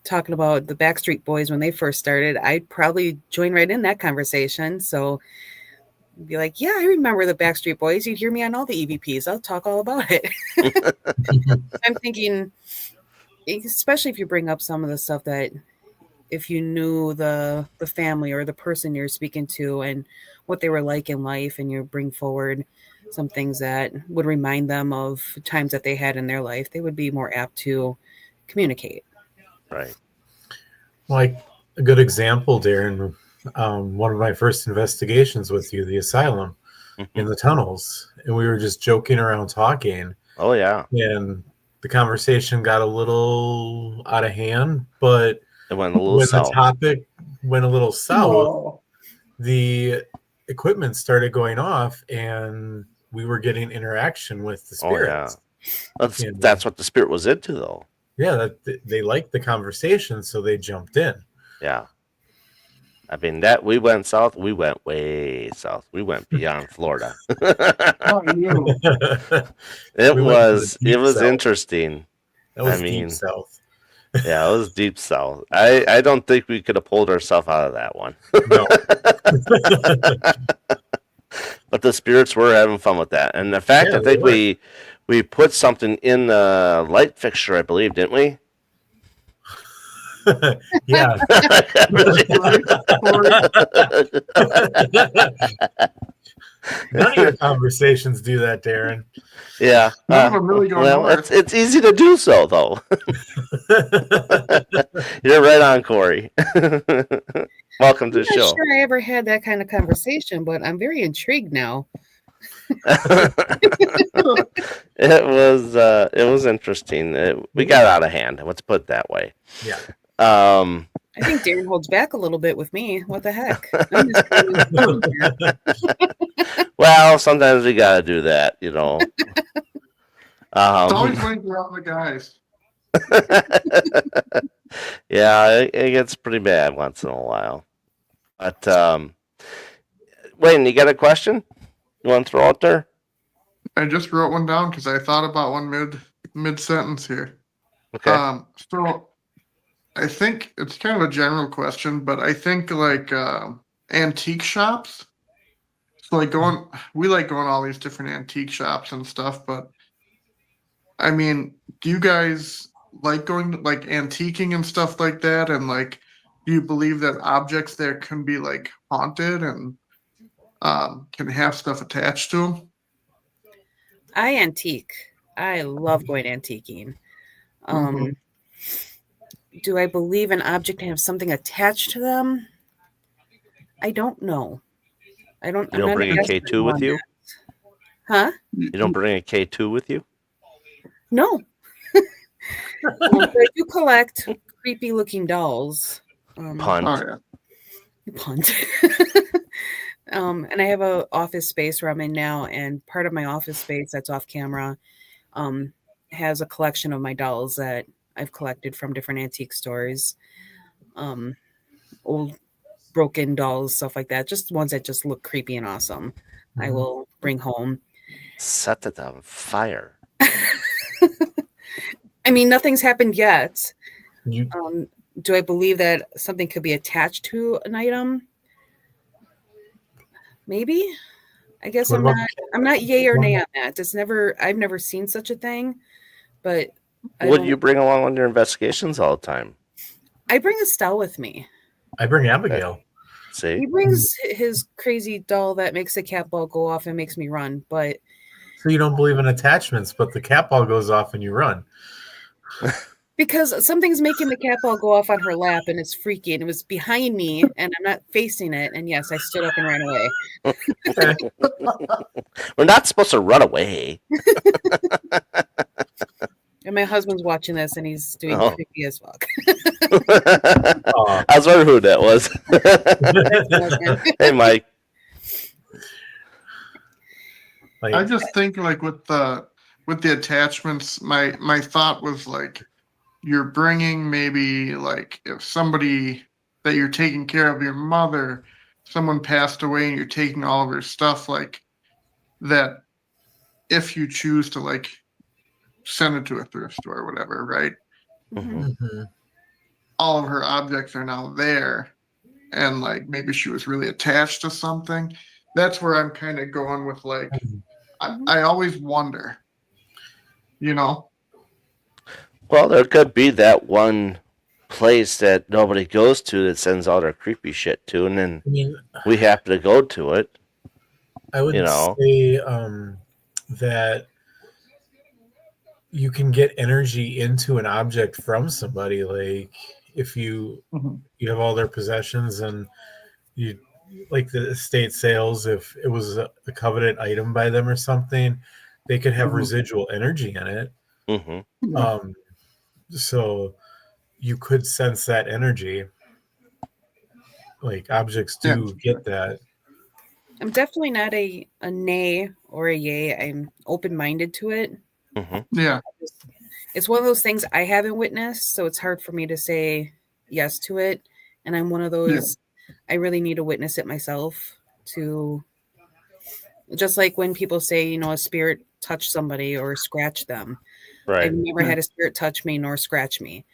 talking about the Backstreet Boys when they first started, I'd probably join right in that conversation. So be like, yeah, I remember the Backstreet Boys. You'd hear me on all the EVPs. I'll talk all about it. I'm thinking, especially if you bring up some of the stuff that if you knew the family or the person you're speaking to and what they were like in life, and you bring forward some things that would remind them of times that they had in their life, they would be more apt to communicate. Right. Like a good example, Darren, one of my first investigations with you, the asylum in the tunnels, and we were just joking around talking. Oh, yeah. And the conversation got a little out of hand, but it went a little when south. the topic went a little south, Whoa. the equipment started going off, and we were getting interaction with the spirits. Oh, yeah. That's what the spirit was into, though. Yeah, they liked the conversation, so they jumped in. Yeah. I mean, that we went south. We went way south. We went beyond Florida. Oh, you. It We went to the was deep south. interesting. That was I mean, deep south. Yeah, it was deep south. I don't think we could have pulled ourselves out of that one. No. But the spirits were having fun with that. And in fact, Yeah, I think they we put something in the light fixture, I believe, didn't we? Yeah. None of your conversations do that, Darren. Yeah. None of them really go well, north. it's easy to do so, though. You're right on, Corey. Welcome to the I'm not show. sure I ever had that kind of conversation, but I'm very intrigued now. It was interesting. We got out of hand. Let's put it that way. Yeah. I think Darren holds back a little bit with me. What the heck? I'm just Well, sometimes we gotta do that, you know. It's always when you're out with the guys. Yeah, it gets pretty bad once in a while. But Wayne, you got a question you want to throw out there? I just wrote one down because I thought about one mid sentence here. Okay. So I think it's kind of a general question, but I think like antique shops. So we like going to all these different antique shops and stuff, but I mean, do you guys like going to like antiquing and stuff like that? And like, do you believe that objects there can be like haunted and can have stuff attached to them? I antique. I love going antiquing. Do I believe an object can have something attached to them? I don't know. You don't bring a K2 with you? Huh? You don't bring a K2 with you? No. But I do collect creepy looking dolls. Punt. Oh yeah. Punt. And I have an office space where I'm in now, and part of my office space that's off camera has a collection of my dolls that I've collected from different antique stores. Old broken dolls, stuff like that. Just ones that just look creepy and awesome. I will bring home. Set it on fire. I mean, nothing's happened yet. You, Do I believe that something could be attached to an item? Maybe. I guess What I'm about- not. I'm not yay or nay on that. I've never seen such a thing. But What do you bring along on your investigations all the time? I bring Estelle with me. I bring Abigail. See? He brings his crazy doll that makes the cat ball go off and makes me run. But So you don't believe in attachments, but the cat ball goes off and you run. because something's making the cat ball go off on her lap and it's freaky, and it was behind me and I'm not facing it. And yes, I stood up and ran away. We're not supposed to run away. And my husband's watching this and he's doing creepy as fuck. I was wondering who that was. Hey, Mike. Like, I just think like with the attachments, my thought was like you're bringing maybe like if somebody that you're taking care of, your mother, someone passed away and you're taking all of her stuff, like that if you choose to like send it to a thrift store or whatever, right? Mhm. mhm. all of her objects are now there, and like maybe she was really attached to something. That's where I'm kind of going with like, I always wonder, you know. Well, there could be that one place that nobody goes to that sends all their creepy shit to, and then I mean, we happen to go to it. I would You know. say that you can get energy into an object from somebody. Like if you have all their possessions and you like the estate sales, if it was a coveted item by them or something, they could have residual energy in it. Mm-hmm. So you could sense that energy. Like objects do get that. I'm definitely not a nay or a yay. I'm open-minded to it. Mm-hmm. Yeah. It's one of those things I haven't witnessed, so it's hard for me to say yes to it. And I'm one of those, I really need to witness it myself to, just like when people say, you know, a spirit touched somebody or scratched them. Right. I've never had a spirit touch me nor scratch me.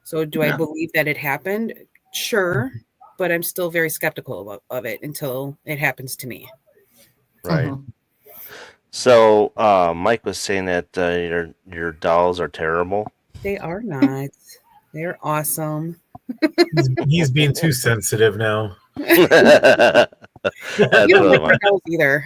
So do I believe that it happened? Sure. But I'm still very skeptical of it until it happens to me. Right. So Mike was saying that your dolls are terrible. They are not. They're awesome. He's being too sensitive now. You don't like my dolls either.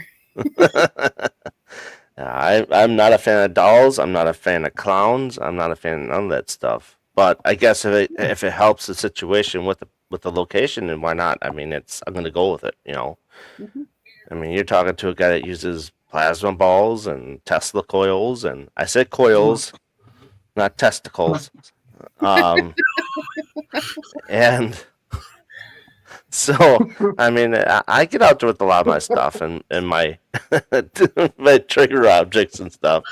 I'm not a fan of dolls. I'm not a fan of clowns. I'm not a fan of none of that stuff. But I guess if it helps the situation with the location, then why not? I mean, I'm going to go with it. You know. Mm-hmm. I mean, you're talking to a guy that uses plasma balls and Tesla coils, and I said coils, not testicles. And so, I mean, I get out there with a lot of my stuff and my my trigger objects and stuff.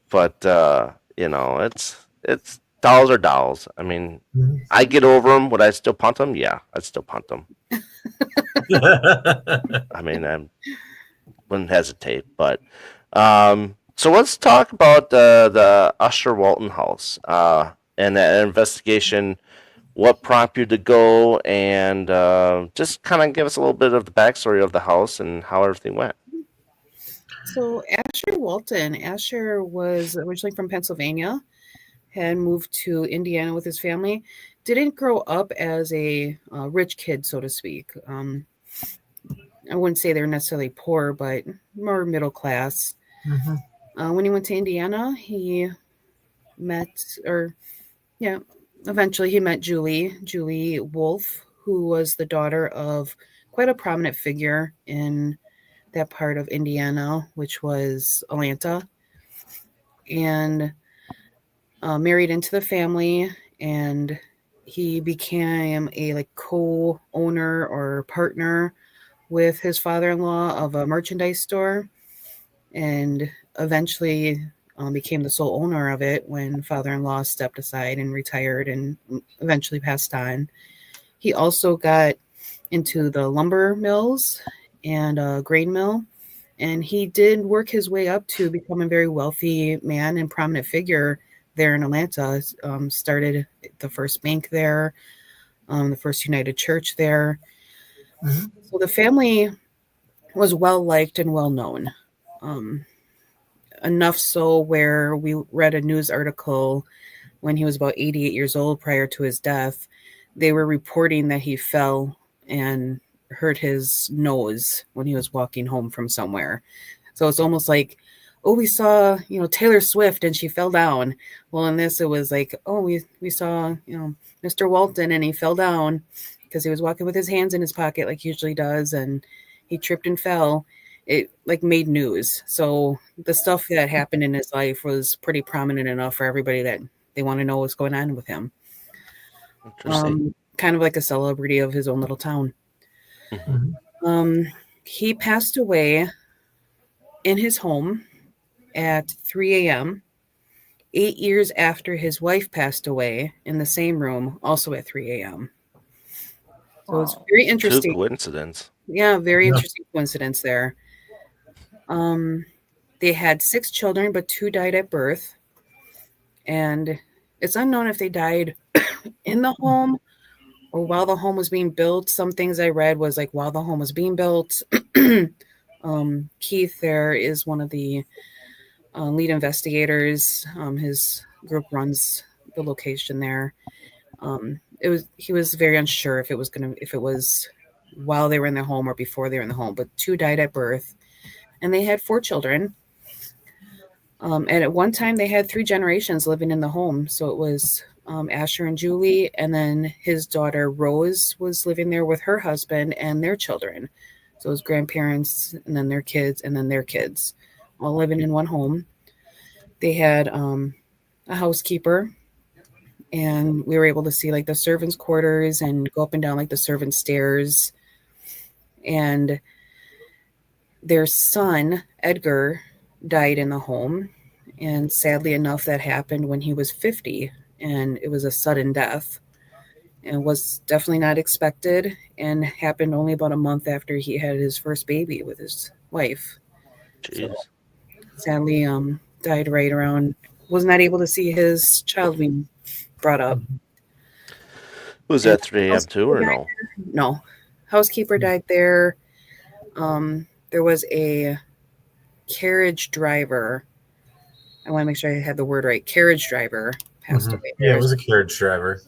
But you know, it's dolls are dolls. I mean, I get over them. Would I still punt them? Yeah, I'd still punt them. I mean, I wouldn't hesitate. But so let's talk about the Usher Walton house and that investigation. What prompted you to go, and just kind of give us a little bit of the backstory of the house and how everything went. So Asher Walton, Asher was originally from Pennsylvania, had moved to Indiana with his family. Didn't grow up as a rich kid, so to speak. I wouldn't say they're necessarily poor, but more middle class. Mm-hmm. When he went to Indiana, he eventually he met Julie Wolfe, who was the daughter of quite a prominent figure in that part of Indiana, which was Atlanta, and married into the family, and he became a co-owner or partner with his father-in-law of a merchandise store, and eventually became the sole owner of it when father-in-law stepped aside and retired and eventually passed on. He also got into the lumber mills and a grain mill, and he did work his way up to become a very wealthy man and prominent figure there in Atlanta. Started the first bank there, the first United Church there. Mm-hmm. So the family was well liked and well known. Enough so where we read a news article when he was about 88 years old prior to his death. They were reporting that he fell and hurt his nose when he was walking home from somewhere. So it's almost like, oh, we saw, Taylor Swift and she fell down. Well, in this, it was like, oh, we saw, Mr. Walton and he fell down because he was walking with his hands in his pocket like he usually does, and he tripped and fell. It made news. So the stuff that happened in his life was pretty prominent enough for everybody that they want to know what's going on with him. Interesting. Kind of like a celebrity of his own little town. Mm-hmm. He passed away in his home at 3 a.m., 8 years after his wife passed away in the same room, also at 3 a.m. So it's very interesting. Two coincidence. Yeah, very interesting coincidence there. They had 6 children, but 2 died at birth. And it's unknown if they died in the home or while the home was being built. Some things I read was like while the home was being built. Keith there is one of the lead investigators. His group runs the location there. He was very unsure if it was while they were in their home or before they were in the home, but 2 died at birth, and they had 4 children. And at one time they had 3 generations living in the home. So it was Asher and Julie, and then his daughter Rose was living there with her husband and their children. So it was grandparents and then their kids and then their kids all living in one home. They had a housekeeper, and we were able to see like the servants' quarters and go up and down like the servants' stairs. And their son, Edgar, died in the home. And sadly enough, that happened when he was 50, and it was a sudden death. And was definitely not expected, and happened only about a month after he had his first baby with his wife. Jeez. So, sadly, died right around, was not able to see his child being brought up. Was that 3 a.m. too, or no? No. Housekeeper died there. There was a carriage driver. I want to make sure I had the word right. Carriage driver passed away there. Yeah, it was a carriage driver.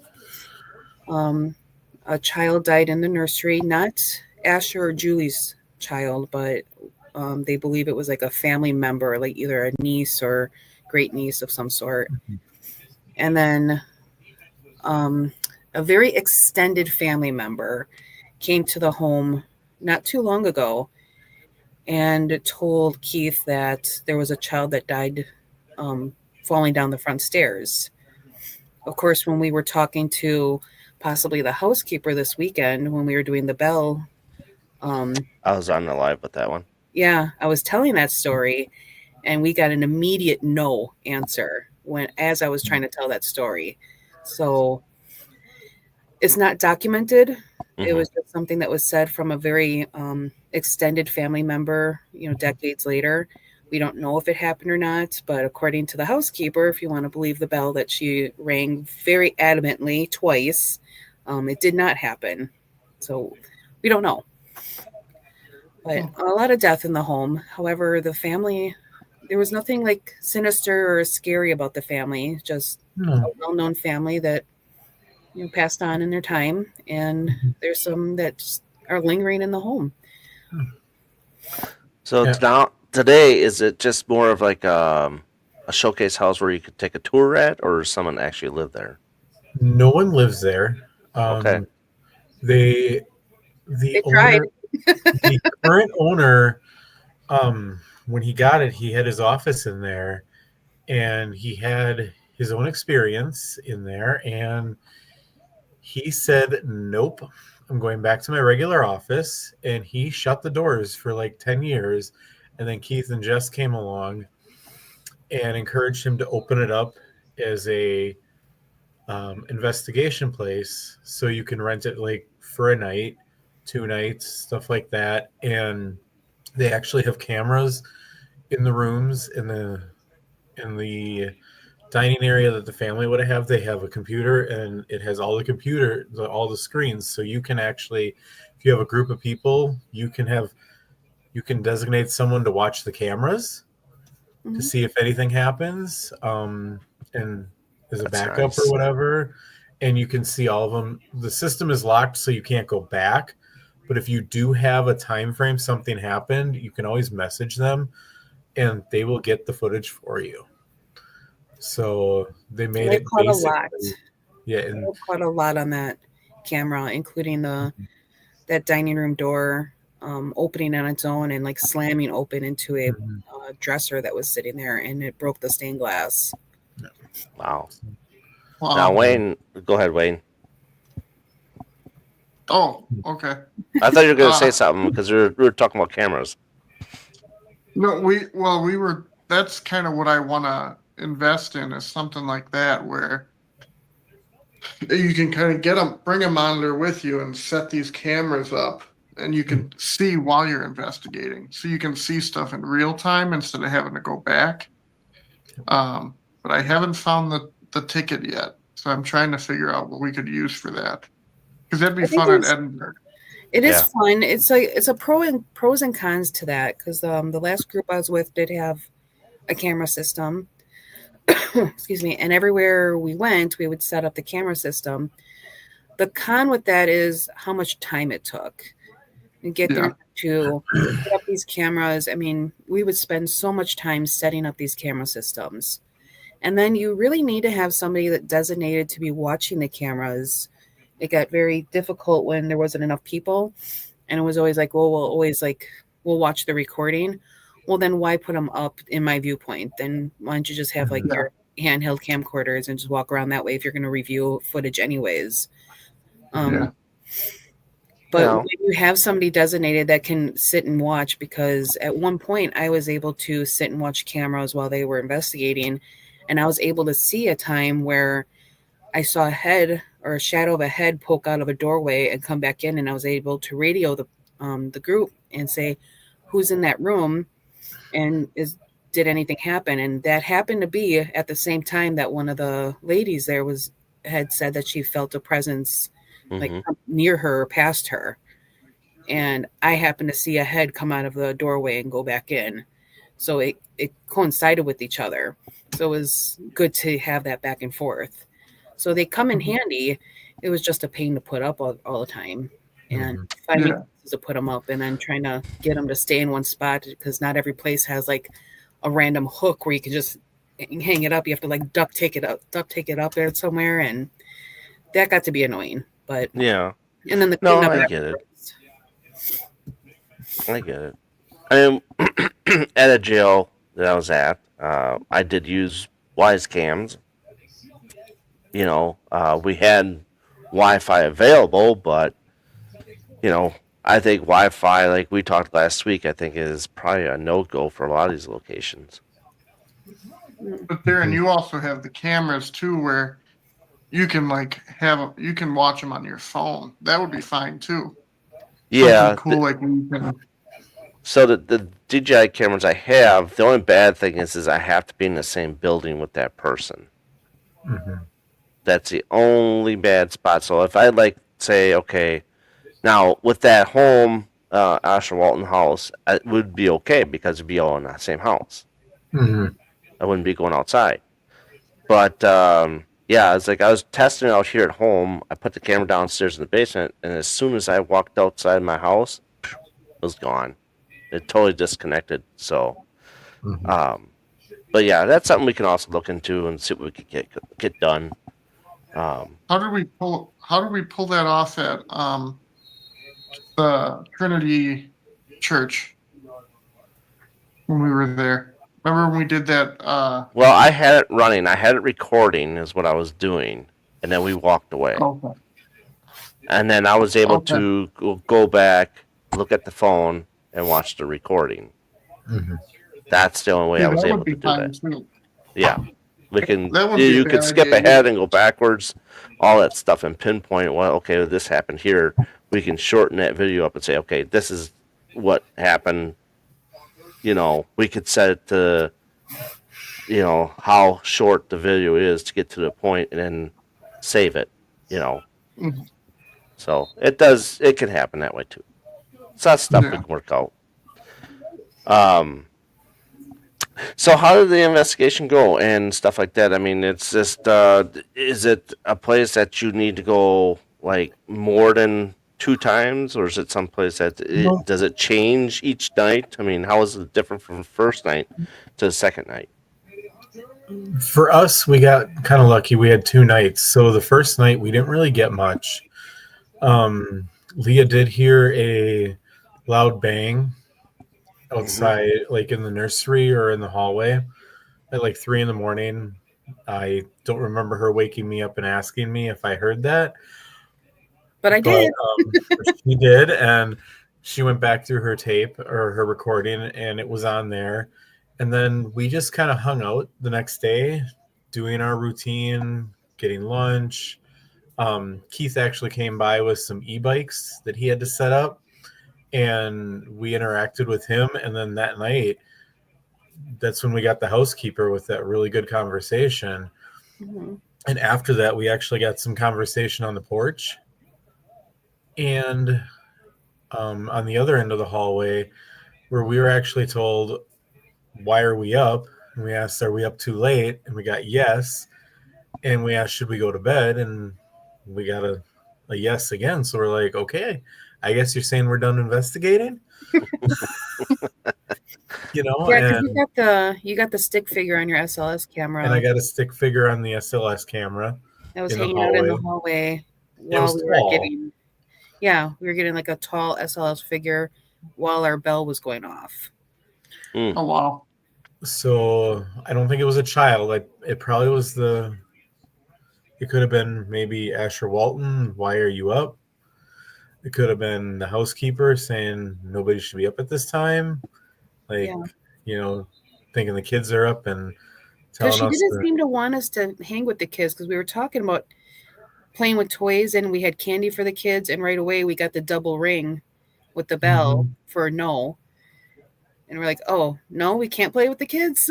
A child died in the nursery, not Asher or Julie's child, but they believe it was like a family member, like either a niece or great niece of some sort. And then a very extended family member came to the home not too long ago and told Keith that there was a child that died falling down the front stairs. Of course, when we were talking to possibly the housekeeper this weekend, when we were doing the bell, I was on the live with that one. Yeah, I was telling that story, and we got an immediate no answer as I was trying to tell that story. So it's not documented. Mm-hmm. It was just something that was said from a very extended family member, decades later. We don't know if it happened or not, but according to the housekeeper, if you want to believe the bell that she rang very adamantly twice, it did not happen. So we don't know. But a lot of death in the home. However, the family, there was nothing like sinister or scary about the family, just a well-known family that passed on in their time. And there's some that just are lingering in the home. So now, today, is it just more of like a showcase house where you could take a tour at, or does someone actually live there? No one lives there. Okay. The owner, the current owner, when he got it, he had his office in there, and he had his own experience in there, and he said, "Nope, I'm going back to my regular office," and he shut the doors for like 10 years. And then Keith and Jess came along and encouraged him to open it up as a investigation place, so you can rent it like for a night, 2 nights, stuff like that. And they actually have cameras in the rooms, in the dining area that the family would have. They have a computer, and it has all the screens, so you can actually, if you have a group of people, you can designate someone to watch the cameras to see if anything happens, and as a backup or whatever. And you can see all of them. The system is locked, so you can't go back. But if you do have a time frame, something happened, you can always message them, and they will get the footage for you. So they made it caught a lot. Yeah, and they caught a lot on that camera, including that dining room door opening on its own and like slamming open into a dresser that was sitting there, and it broke the stained glass. Wow. Now, Wayne, go ahead, Wayne. Oh, okay. I thought you were going to say something because we were talking about cameras. No, that's kind of what I want to invest in, is something like that where you can kind of bring a monitor with you and set these cameras up, and you can see while you're investigating. So you can see stuff in real time instead of having to go back. But I haven't found the ticket yet. So I'm trying to figure out what we could use for that. Because that'd be I think fun at there's- Edinburgh. It is Yeah. fun. It's a pros and cons to that because the last group I was with did have a camera system. Excuse me. And everywhere we went, we would set up the camera system. The con with that is how much time it took and get there to set up these cameras. I mean, we would spend so much time setting up these camera systems. And then you really need to have somebody that designated to be watching the cameras. It got very difficult when there wasn't enough people. And it was always like, well, we'll watch the recording. Well, then why put them up in my viewpoint? Then why don't you just have like your handheld camcorders and just walk around that way if you're going to review footage anyways? But when you have somebody designated that can sit and watch, because at one point I was able to sit and watch cameras while they were investigating, and I was able to see a time where I saw a head or a shadow of a head poke out of a doorway and come back in, and I was able to radio the group and say, who's in that room and did anything happen? And that happened to be at the same time that one of the ladies there had said that she felt a presence like near her or past her. And I happened to see a head come out of the doorway and go back in. So it coincided with each other. So it was good to have that back and forth. So they come in handy. It was just a pain to put up all the time. And finding places to put them up and then trying to get them to stay in one spot, because not every place has like a random hook where you can just hang it up. You have to like duct tape it up there somewhere. And that got to be annoying. But yeah. And then the No, cleanup. I get it. I get it. I mean, at a jail that I was at, I did use Wise cams. You know, we had Wi-Fi available, but you know, I think Wi-Fi, like we talked last week, I think is probably a no-go for a lot of these locations. But there, and you also have the cameras too, where you can you can watch them on your phone. That would be fine too. Yeah. Something cool like you can. So the DJI cameras I have, the only bad thing is I have to be in the same building with that person. That's the only bad spot. So if I say, okay, now with that home, Asher Walton house, it would be okay because it'd be all in the same house. I wouldn't be going outside. But yeah, it's like I was testing it out here at home. I put the camera downstairs in the basement, and as soon as I walked outside my house, it was gone. It totally disconnected. So, but yeah, that's something we can also look into and see what we could get done. How did we pull that off at the Trinity Church when we were there? Remember when we did that? Well, I had it running. I had it recording is what I was doing, and then we walked away. Okay. And then I was able to go back, look at the phone, and watch the recording. That's the only way I was able to do that. Too. Yeah, we can. That be You a could bad skip idea. ahead and go backwards, all that stuff, and pinpoint. Well, okay, this happened here. We can shorten that video up and say, okay, this is what happened. You know, we could set it to, you know, how short the video is to get to the point, and then save it. You know, so it does. It can happen that way too. So that's stuff we can work out. So how did the investigation go and stuff like that? I mean, it's just, is it a place that you need to go like more than 2 times, or is it someplace that does it change each night? I mean, how is it different from the first night to the second night? For us, we got kind of lucky. We had 2 nights. So the first night, we didn't really get much. Leah did hear a loud bang outside, like in the nursery or in the hallway at like 3 a.m. I don't remember her waking me up and asking me if I heard that. But I did. She did, and she went back through her tape or her recording, and it was on there. And then we just kind of hung out the next day, doing our routine, getting lunch. Keith actually came by with some e-bikes that he had to set up, and we interacted with him. And then that night, that's when we got the housekeeper with that really good conversation. And after that, we actually got some conversation on the porch. And on the other end of the hallway, where we were actually told, why are we up? And we asked, are we up too late? And we got yes. And we asked, should we go to bed? And we got a yes again. So we're like, okay, I guess you're saying we're done investigating? Yeah, because you got the stick figure on your SLS camera. And I got a stick figure on the SLS camera that was hanging out in the hallway while we were getting. Yeah, we were getting like a tall SLS figure while our bell was going off. Oh wow! So I don't think it was a child. It probably was it could have been maybe Asher Walton. Why are you up? It could have been the housekeeper saying nobody should be up at this time. Thinking the kids are up and telling us. Because she didn't seem to want us to hang with the kids because we were talking about playing with toys and we had candy for the kids. And right away we got the double ring with the bell for no. And we're like, oh, no, we can't play with the kids.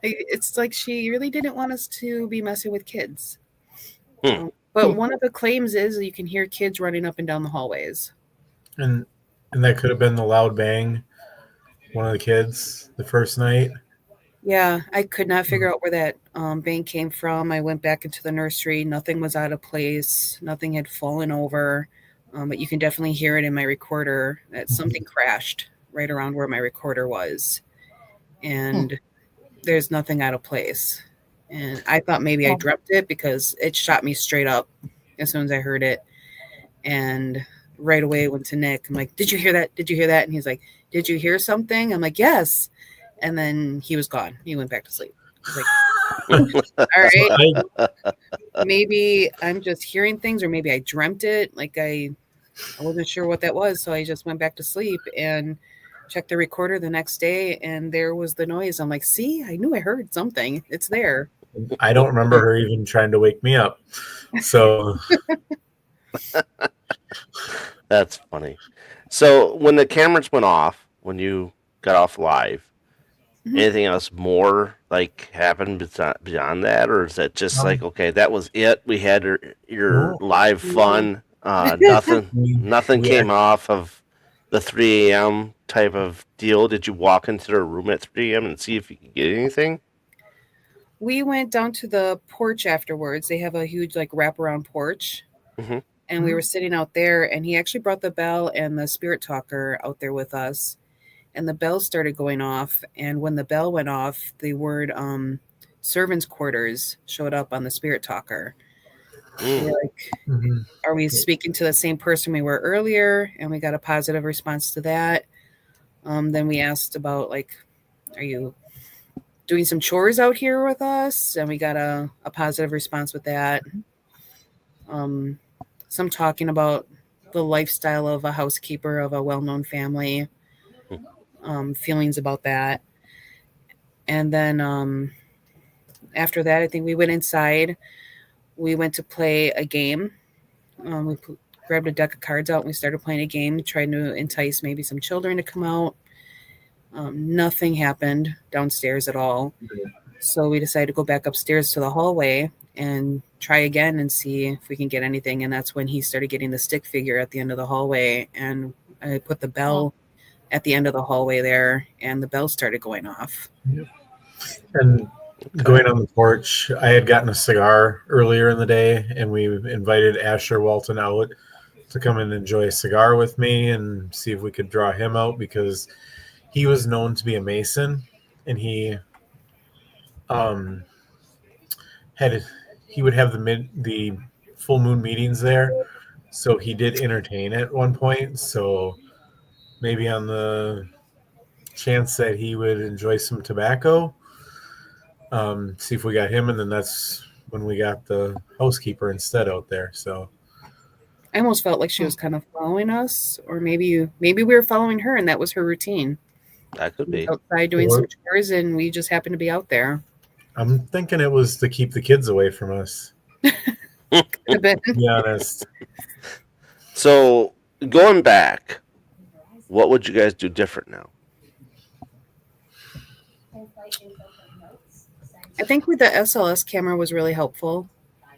It's like she really didn't want us to be messing with kids. But one of the claims is you can hear kids running up and down the hallways. And that could have been the loud bang, one of the kids, the first night. Yeah, I could not figure out where that bang came from. I went back into the nursery. Nothing was out of place. Nothing had fallen over. But you can definitely hear it in my recorder that something crashed right around where my recorder was. And there's nothing out of place. And I thought maybe I dreamt it because it shot me straight up as soon as I heard it. And right away went to Nick. I'm like, did you hear that? Did you hear that? And he's like, did you hear something? I'm like, yes. And then he was gone. He went back to sleep. I was like, all right. Maybe I'm just hearing things or maybe I dreamt it. Like I wasn't sure what that was. So I just went back to sleep and checked the recorder the next day. And there was the noise. I'm like, see, I knew I heard something. It's there. I don't remember her even trying to wake me up. So that's funny. So when the cameras went off, when you got off live, anything else more like happened beyond that, or is that just like, okay, that was it? We had your live fun. Nothing came off of the 3 a.m. type of deal. Did you walk into their room at 3 a.m. and see if you could get anything? We went down to the porch afterwards. They have a huge like wraparound porch. And we were sitting out there, and he actually brought the bell and the spirit talker out there with us. And the bell started going off. And when the bell went off, the word servants' quarters showed up on the spirit talker. We're like, are we speaking to the same person we were earlier? And we got a positive response to that. Then we asked about, like, are you doing some chores out here with us? And we got a positive response with that. Some talking about the lifestyle of a housekeeper of a well-known family. Feelings about that. And then after that, I think we went inside. We went to play a game. We grabbed a deck of cards out and we started playing a game, trying to entice maybe some children to come out. Nothing happened downstairs at all. So we decided to go back upstairs to the hallway and try again and see if we can get anything. And that's when he started getting the stick figure at the end of the hallway. And I put the bell at the end of the hallway there, and the bell started going off. And going on the porch, I had gotten a cigar earlier in the day, and we invited Asher Walton out to come and enjoy a cigar with me and see if we could draw him out, because he was known to be a Mason, and he would have the full moon meetings there, so he did entertain at one point. So maybe on the chance that he would enjoy some tobacco, see if we got him, and then that's when we got the housekeeper instead out there. So I almost felt like she was kind of following us, or maybe we were following her, and that was her routine. That could be outside doing some chores, and we just happened to be out there. I'm thinking it was to keep the kids away from us. To be honest. So going back, what would you guys do different now? I think with the SLS camera was really helpful.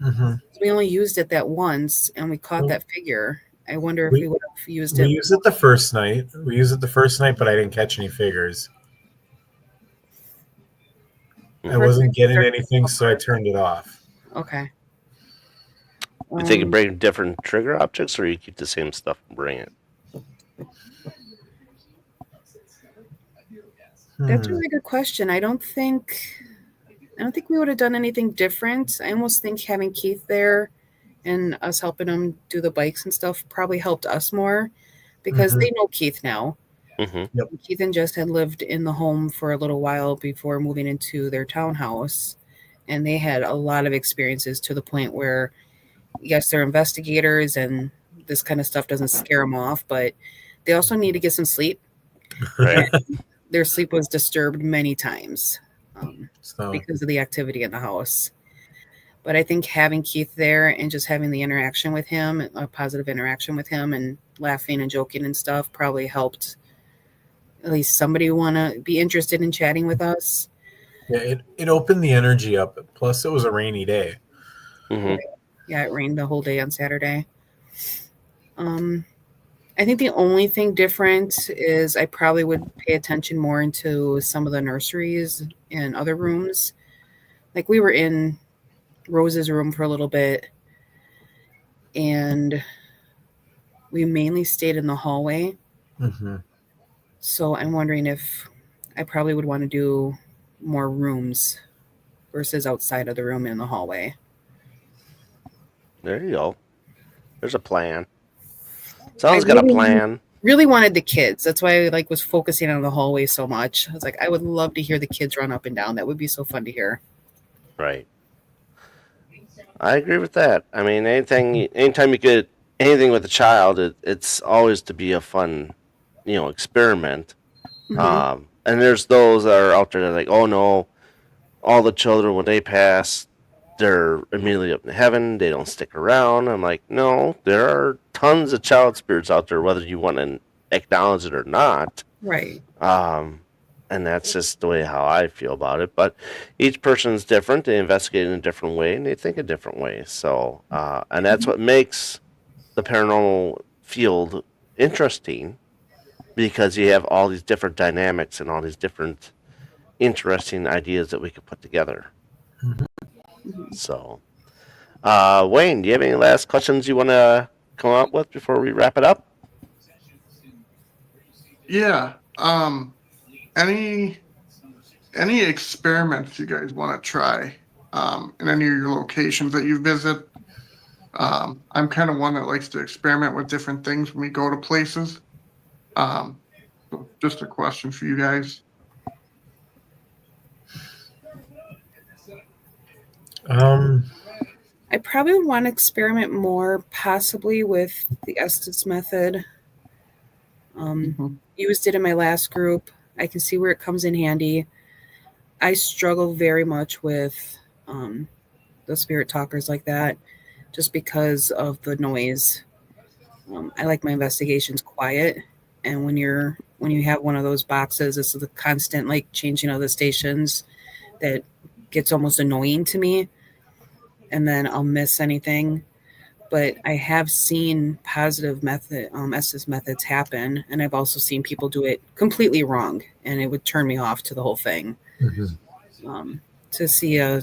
Mm-hmm. We only used it that once, and we caught that figure. I wonder if we would have used We it. used it the first night. But I didn't catch any figures. I wasn't getting anything, so I turned it off. Okay. You think you bring different trigger objects, or you keep the same stuff and bring it? That's a really good question. I don't think we would have done anything different. I almost think having Keith there and us helping him do the bikes and stuff probably helped us more because they know Keith now. Mm-hmm. Yep. Keith and Jess had lived in the home for a little while before moving into their townhouse, and they had a lot of experiences to the point where, yes, they're investigators and this kind of stuff doesn't scare them off, but they also need to get some sleep. Right. Their sleep was disturbed many times So because of the activity in the house. But I think having Keith there and just having the interaction with him, a positive interaction with him and laughing and joking and stuff probably helped at least somebody want to be interested in chatting with us. yeah, it opened the energy up. Plus, it was a rainy day. Mm-hmm. Yeah, it rained the whole day on Saturday. I think the only thing different is I probably would pay attention more into some of the nurseries and other rooms. Like we were in Rose's room for a little bit, and we mainly stayed in the hallway. Mm-hmm. So I'm wondering if I probably would want to do more rooms versus outside of the room in the hallway. There you go. There's a plan. Someone's got a plan. Really wanted the kids. That's why I was focusing on the hallway so much. I was like, I would love to hear the kids run up and down. That would be so fun to hear. Right. I agree with that. I mean, anytime you get anything with a child, it's always to be a fun, experiment. Mm-hmm. And there's those that are out there that are like, oh no, all the children when they pass, they're immediately up in heaven. They don't stick around. I'm like, no, there are tons of child spirits out there, whether you want to acknowledge it or not. Right. And that's just the way how I feel about it. But each person is different. They investigate in a different way, and they think a different way. So, and that's what makes the paranormal field interesting, because you have all these different dynamics and all these different interesting ideas that we could put together. Mm-hmm. So, Wayne, do you have any last questions you want to come up with before we wrap it up? Yeah. Any experiments you guys want to try in any of your locations that you visit? I'm kind of one that likes to experiment with different things when we go to places. So just a question for you guys. I probably would want to experiment more, possibly with the Estes method. Used it in my last group. I can see where it comes in handy. I struggle very much with the spirit talkers like that, just because of the noise. I like my investigations quiet, and when you have one of those boxes, it's the constant changing of the stations that gets almost annoying to me, and then I'll miss anything. But I have seen positive Estes methods happen, and I've also seen people do it completely wrong, and it would turn me off to the whole thing. Mm-hmm. To see a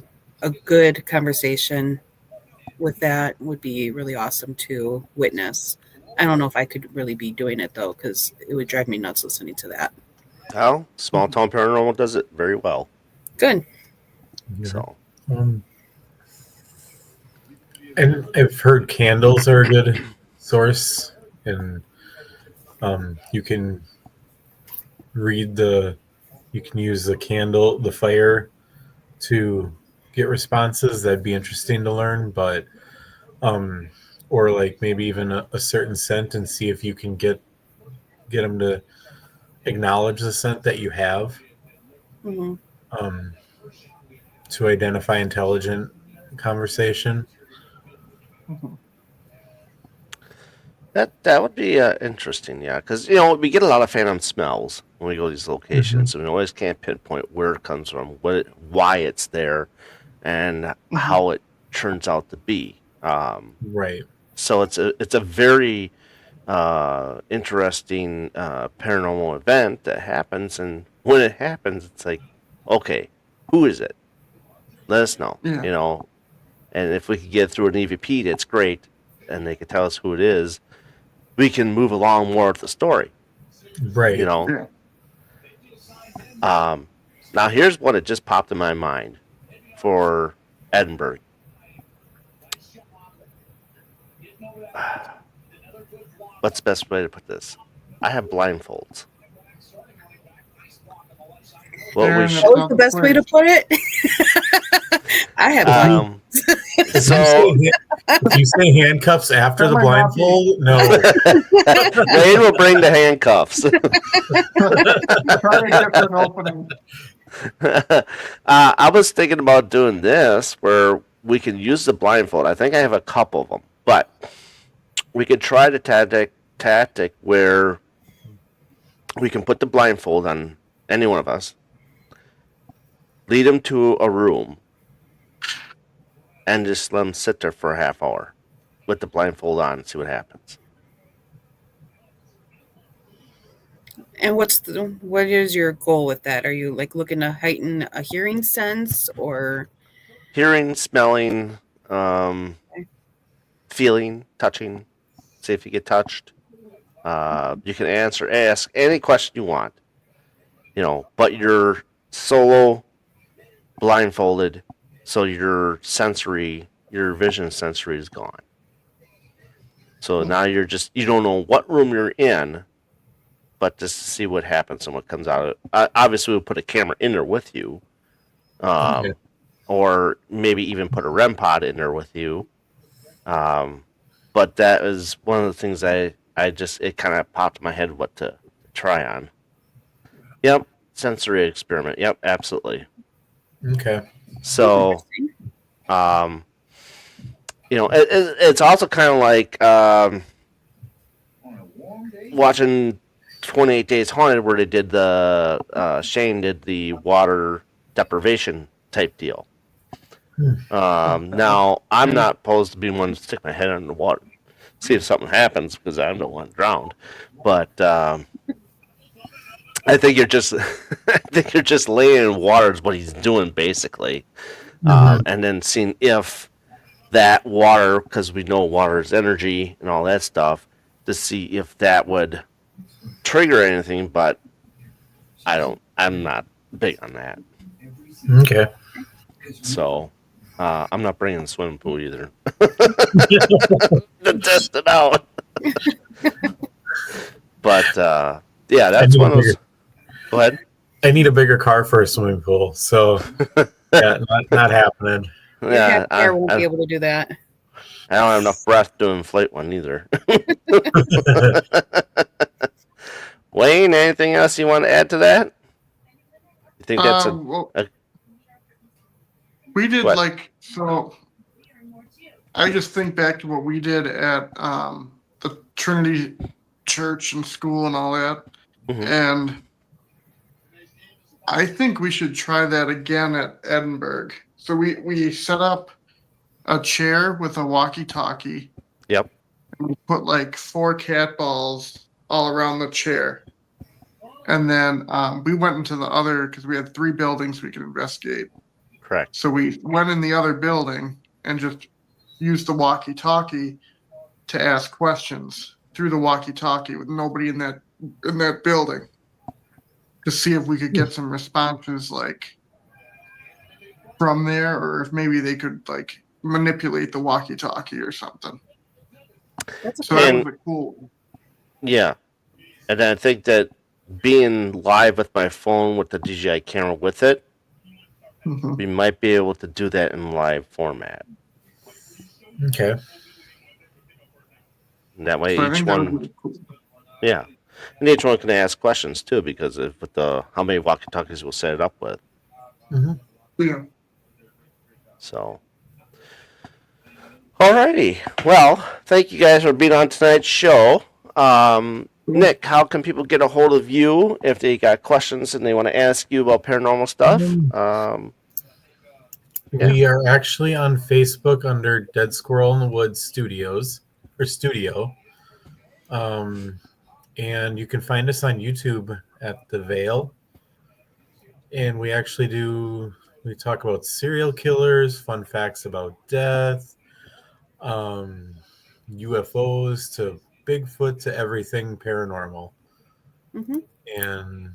good conversation with that would be really awesome to witness. I don't know if I could really be doing it though, because it would drive me nuts listening to that. Well, Small Town Paranormal does it very well. Good. Yeah. So. And I've heard candles are a good source, and you can use the fire to get responses. That'd be interesting to learn, but or maybe even a certain scent, and see if you can get them to acknowledge the scent that you have. Mm-hmm. To identify intelligent conversation. That would be interesting, yeah, because we get a lot of phantom smells when we go to these locations, and we always can't pinpoint where it comes from, why it's there, and how it turns out to be. Right. So it's a very interesting paranormal event that happens, and when it happens, it's like, okay, who is it? Let us know, Yeah. And if we could get through an EVP, that's great, and they could tell us who it is. We can move along more with the story, Right. Yeah. Now here's one that just popped in my mind for Edinburgh. What's the best way to put this? I have blindfolds. What we should, What was the best way to put it? I have one. If you say handcuffs after the blindfold, no. Wayne will bring the handcuffs. Try a different opening. I was thinking about doing this where we can use the blindfold. I think I have a couple of them, but we could try the tactic where we can put the blindfold on any one of us, lead them to a room, and just let them sit there for a half hour with the blindfold on and see what happens. And what is your goal with that? Are you like looking to heighten a hearing sense or Hearing, smelling, feeling, touching, see if you get touched. You can ask any question you want, but you're solo, blindfolded, so your vision sensory is gone. So now you don't know what room you're in, but just to see what happens and what comes out of it. Obviously, we'll put a camera in there with you, or maybe even put a REM pod in there with you. But that is one of the things it kind of popped in my head what to try on. Yep, sensory experiment. Yep, absolutely. Okay. So, it's also kind of like watching 28 Days Haunted, where they did Shane did the water deprivation type deal. Now, I'm not opposed to being one to stick my head under the water, see if something happens, because I don't want to drown. But I think you're just laying in water is what he's doing basically, and then seeing if that water, because we know water is energy and all that stuff, to see if that would trigger anything. But I'm not big on that. Okay. So I'm not bringing the swimming pool either to test it out. But yeah, that's one of those. Go ahead. I need a bigger car for a swimming pool, so yeah, not happening. Yeah, I won't be able to do that. I don't have enough breath to inflate one either. Wayne, anything else you want to add to that? You think that's we did what? so. I just think back to what we did at the Trinity Church and school and all that, and I think we should try that again at Edinburgh. So we set up a chair with a walkie-talkie. Yep. And we put 4 cat balls all around the chair. And then we went into the other, because we had 3 buildings we could investigate. Correct. So we went in the other building and just used the walkie-talkie to ask questions through the walkie-talkie with nobody in that building, to see if we could get some responses from there, or if maybe they could manipulate the walkie-talkie or something. That was a cool. Yeah, and I think that being live with my phone with the DJI camera with it, we might be able to do that in live format. Okay. And that way, each one, yeah, and each one can ask questions too, because with how many walkie-talkies we'll set it up with. Yeah. So, Alrighty. Well, thank you guys for being on tonight's show. Nick, how can people get a hold of you if they got questions and they want to ask you about paranormal stuff? We are actually on Facebook under Dead Squirrel in the Woods Studios or Studio. And you can find us on YouTube at The Veil. And we talk about serial killers, fun facts about death, UFOs to Bigfoot to everything paranormal. Mm-hmm. And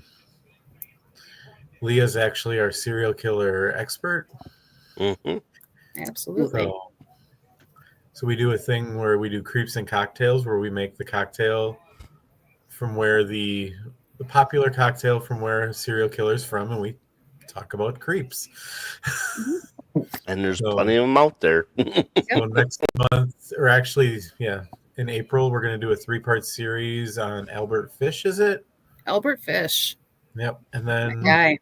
Leah's actually our serial killer expert. Mm-hmm. Absolutely. So we do a thing where we do creeps and cocktails, where we make the cocktail from where the popular cocktail from where serial killer's from, and we talk about creeps. And there's plenty of them out there. So next month, or actually, in April, we're going to do a 3-part series on Albert Fish, is it? Albert Fish. Yep. And then... Guy.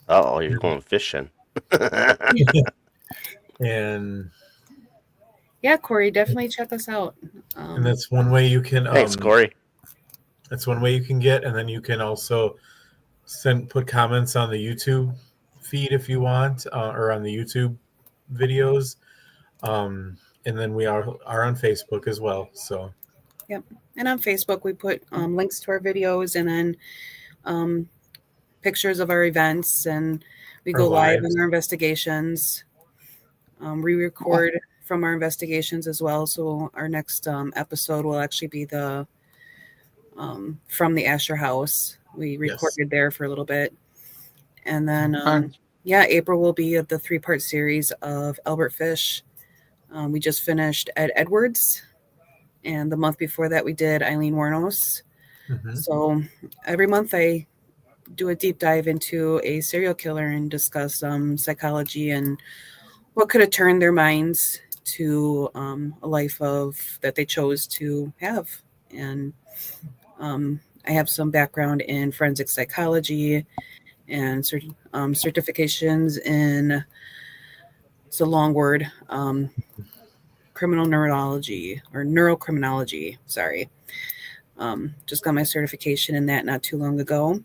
Oh, you're going fishing. And... Yeah, Corey, definitely check us out. And that's one way you can... Thanks, Corey. That's one way you can get, and then you can also put comments on the YouTube feed if you want, or on the YouTube videos. And then we are on Facebook as well. So. Yep. And on Facebook, we put links to our videos and then pictures of our events, and we go live in our investigations. We record from our investigations as well. So our next episode will actually be the from the Asher House. We recorded there for a little bit. And then, April will be the 3-part series of Albert Fish. We just finished Ed Edwards. And the month before that, we did Eileen Wuornos. Mm-hmm. So every month I do a deep dive into a serial killer and discuss psychology and what could have turned their minds to a life that they chose to have. And I have some background in forensic psychology and certifications in, it's a long word, criminal neurology or neurocriminology. Sorry. Just got my certification in that not too long ago.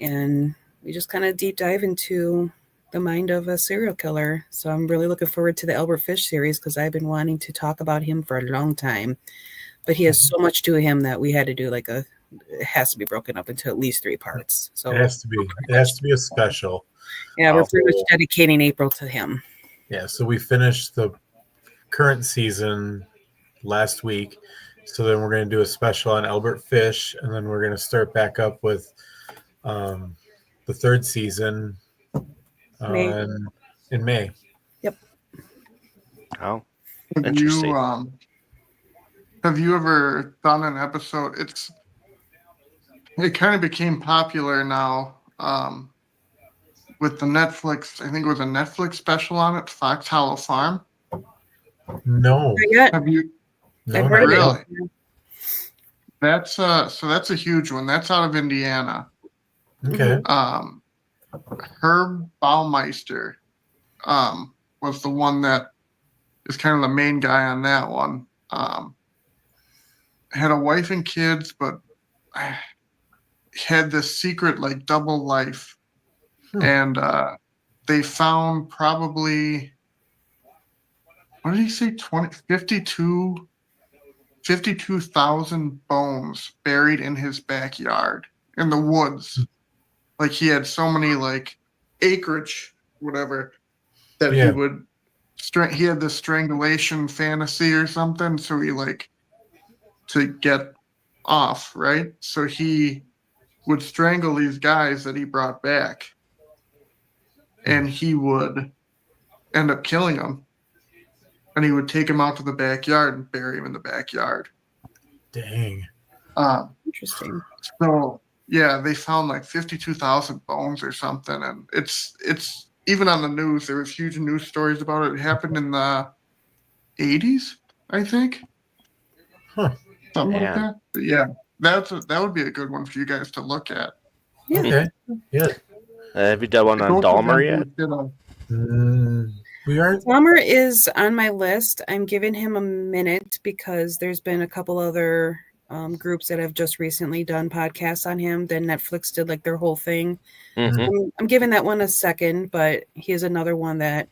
And we just kind of deep dive into the mind of a serial killer. So I'm really looking forward to the Albert Fish series because I've been wanting to talk about him for a long time. But he has so much to him that we had to do it has to be broken up into at least 3 parts. So it has to be a special. Yeah, we're pretty much dedicating April to him. Yeah, so we finished the current season last week. So then we're going to do a special on Albert Fish, and then we're going to start back up with the 3rd season in May. Yep. Oh, interesting. Have you ever done an episode? It kind of became popular now with the Netflix. I think it was a Netflix special on it, Fox Hollow Farm. No. Not yet. Have you? No, I've heard really? it. That's a huge one. That's out of Indiana. Okay. Herb Baumeister was the one that is kind of the main guy on that one. Had a wife and kids, but had this secret double life. And they found probably, what did he say, 52,000 bones buried in his backyard in the woods. He had so many acreage, whatever, that he would he had this strangulation fantasy or something. So he to get off, right? So he would strangle these guys that he brought back, and he would end up killing them. And he would take him out to the backyard and bury him in the backyard. Dang. Interesting. So yeah, they found 52,000 bones or something, and it's even on the news. There was huge news stories about it. It happened in the 80s, I think. Huh. Something like that. But yeah, that would be a good one for you guys to look at. Yeah. Okay. Yeah. Have you done one on Dahmer yet? We aren't. Dahmer is on my list. I'm giving him a minute because there's been a couple other groups that have just recently done podcasts on him. Then Netflix did like their whole thing. Mhm. I'm giving that one a second, but he is another one that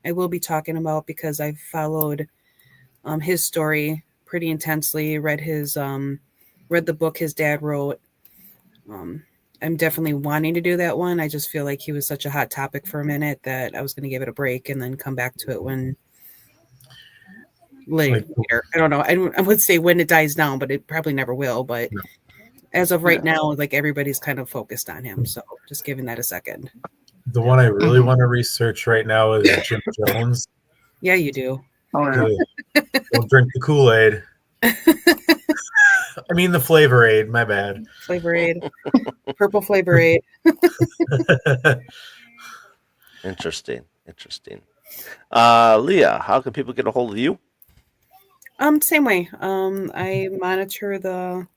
I will be talking about because I've followed his story pretty intensely. Read the book his dad wrote. I'm definitely wanting to do that one. I just feel like he was such a hot topic for a minute that I was going to give it a break and then come back to it when later. I don't know. I would say when it dies down, but it probably never will. But as of right now, like everybody's kind of focused on him. So just giving that a second. The one I really want to research right now is Jim Jones. Yeah, you do. Oh yeah. Don't drink the Kool-Aid. I mean the Flavor Aid. My bad. Flavor Aid. Purple Flavor Aid. Interesting. Lea, how can people get a hold of you? Same way. I monitor the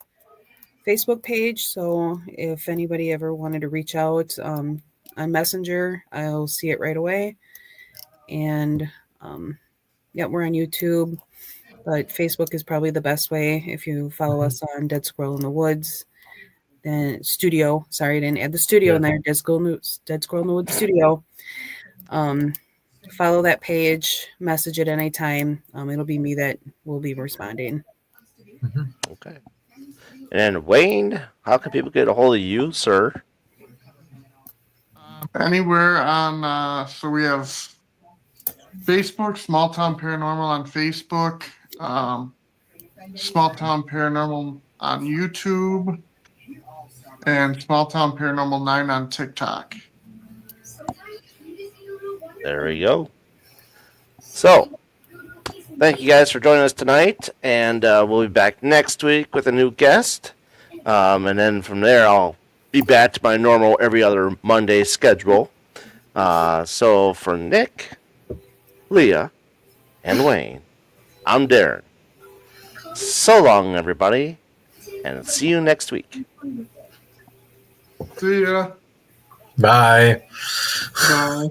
Facebook page, so if anybody ever wanted to reach out on Messenger, I'll see it right away. And we're on YouTube, but Facebook is probably the best way. If you follow us on Dead Squirrel in the Woods, then Studio. Sorry, I didn't add the studio in there. Dead Squirrel in the Woods Studio. Follow that page. Message at any time. It'll be me that will be responding. Okay. And Wayne, how can people get a hold of you, sir? Anywhere on so we have Facebook, Small Town Paranormal on Facebook, Small Town Paranormal on YouTube, and Small Town Paranormal 9 on TikTok. There we go. So, thank you guys for joining us tonight, and we'll be back next week with a new guest. And then from there, I'll be back to my normal every other Monday schedule. So for Nick, Lea, and Wayne, I'm Darren. So long, everybody, and see you next week. See ya. Bye. Bye.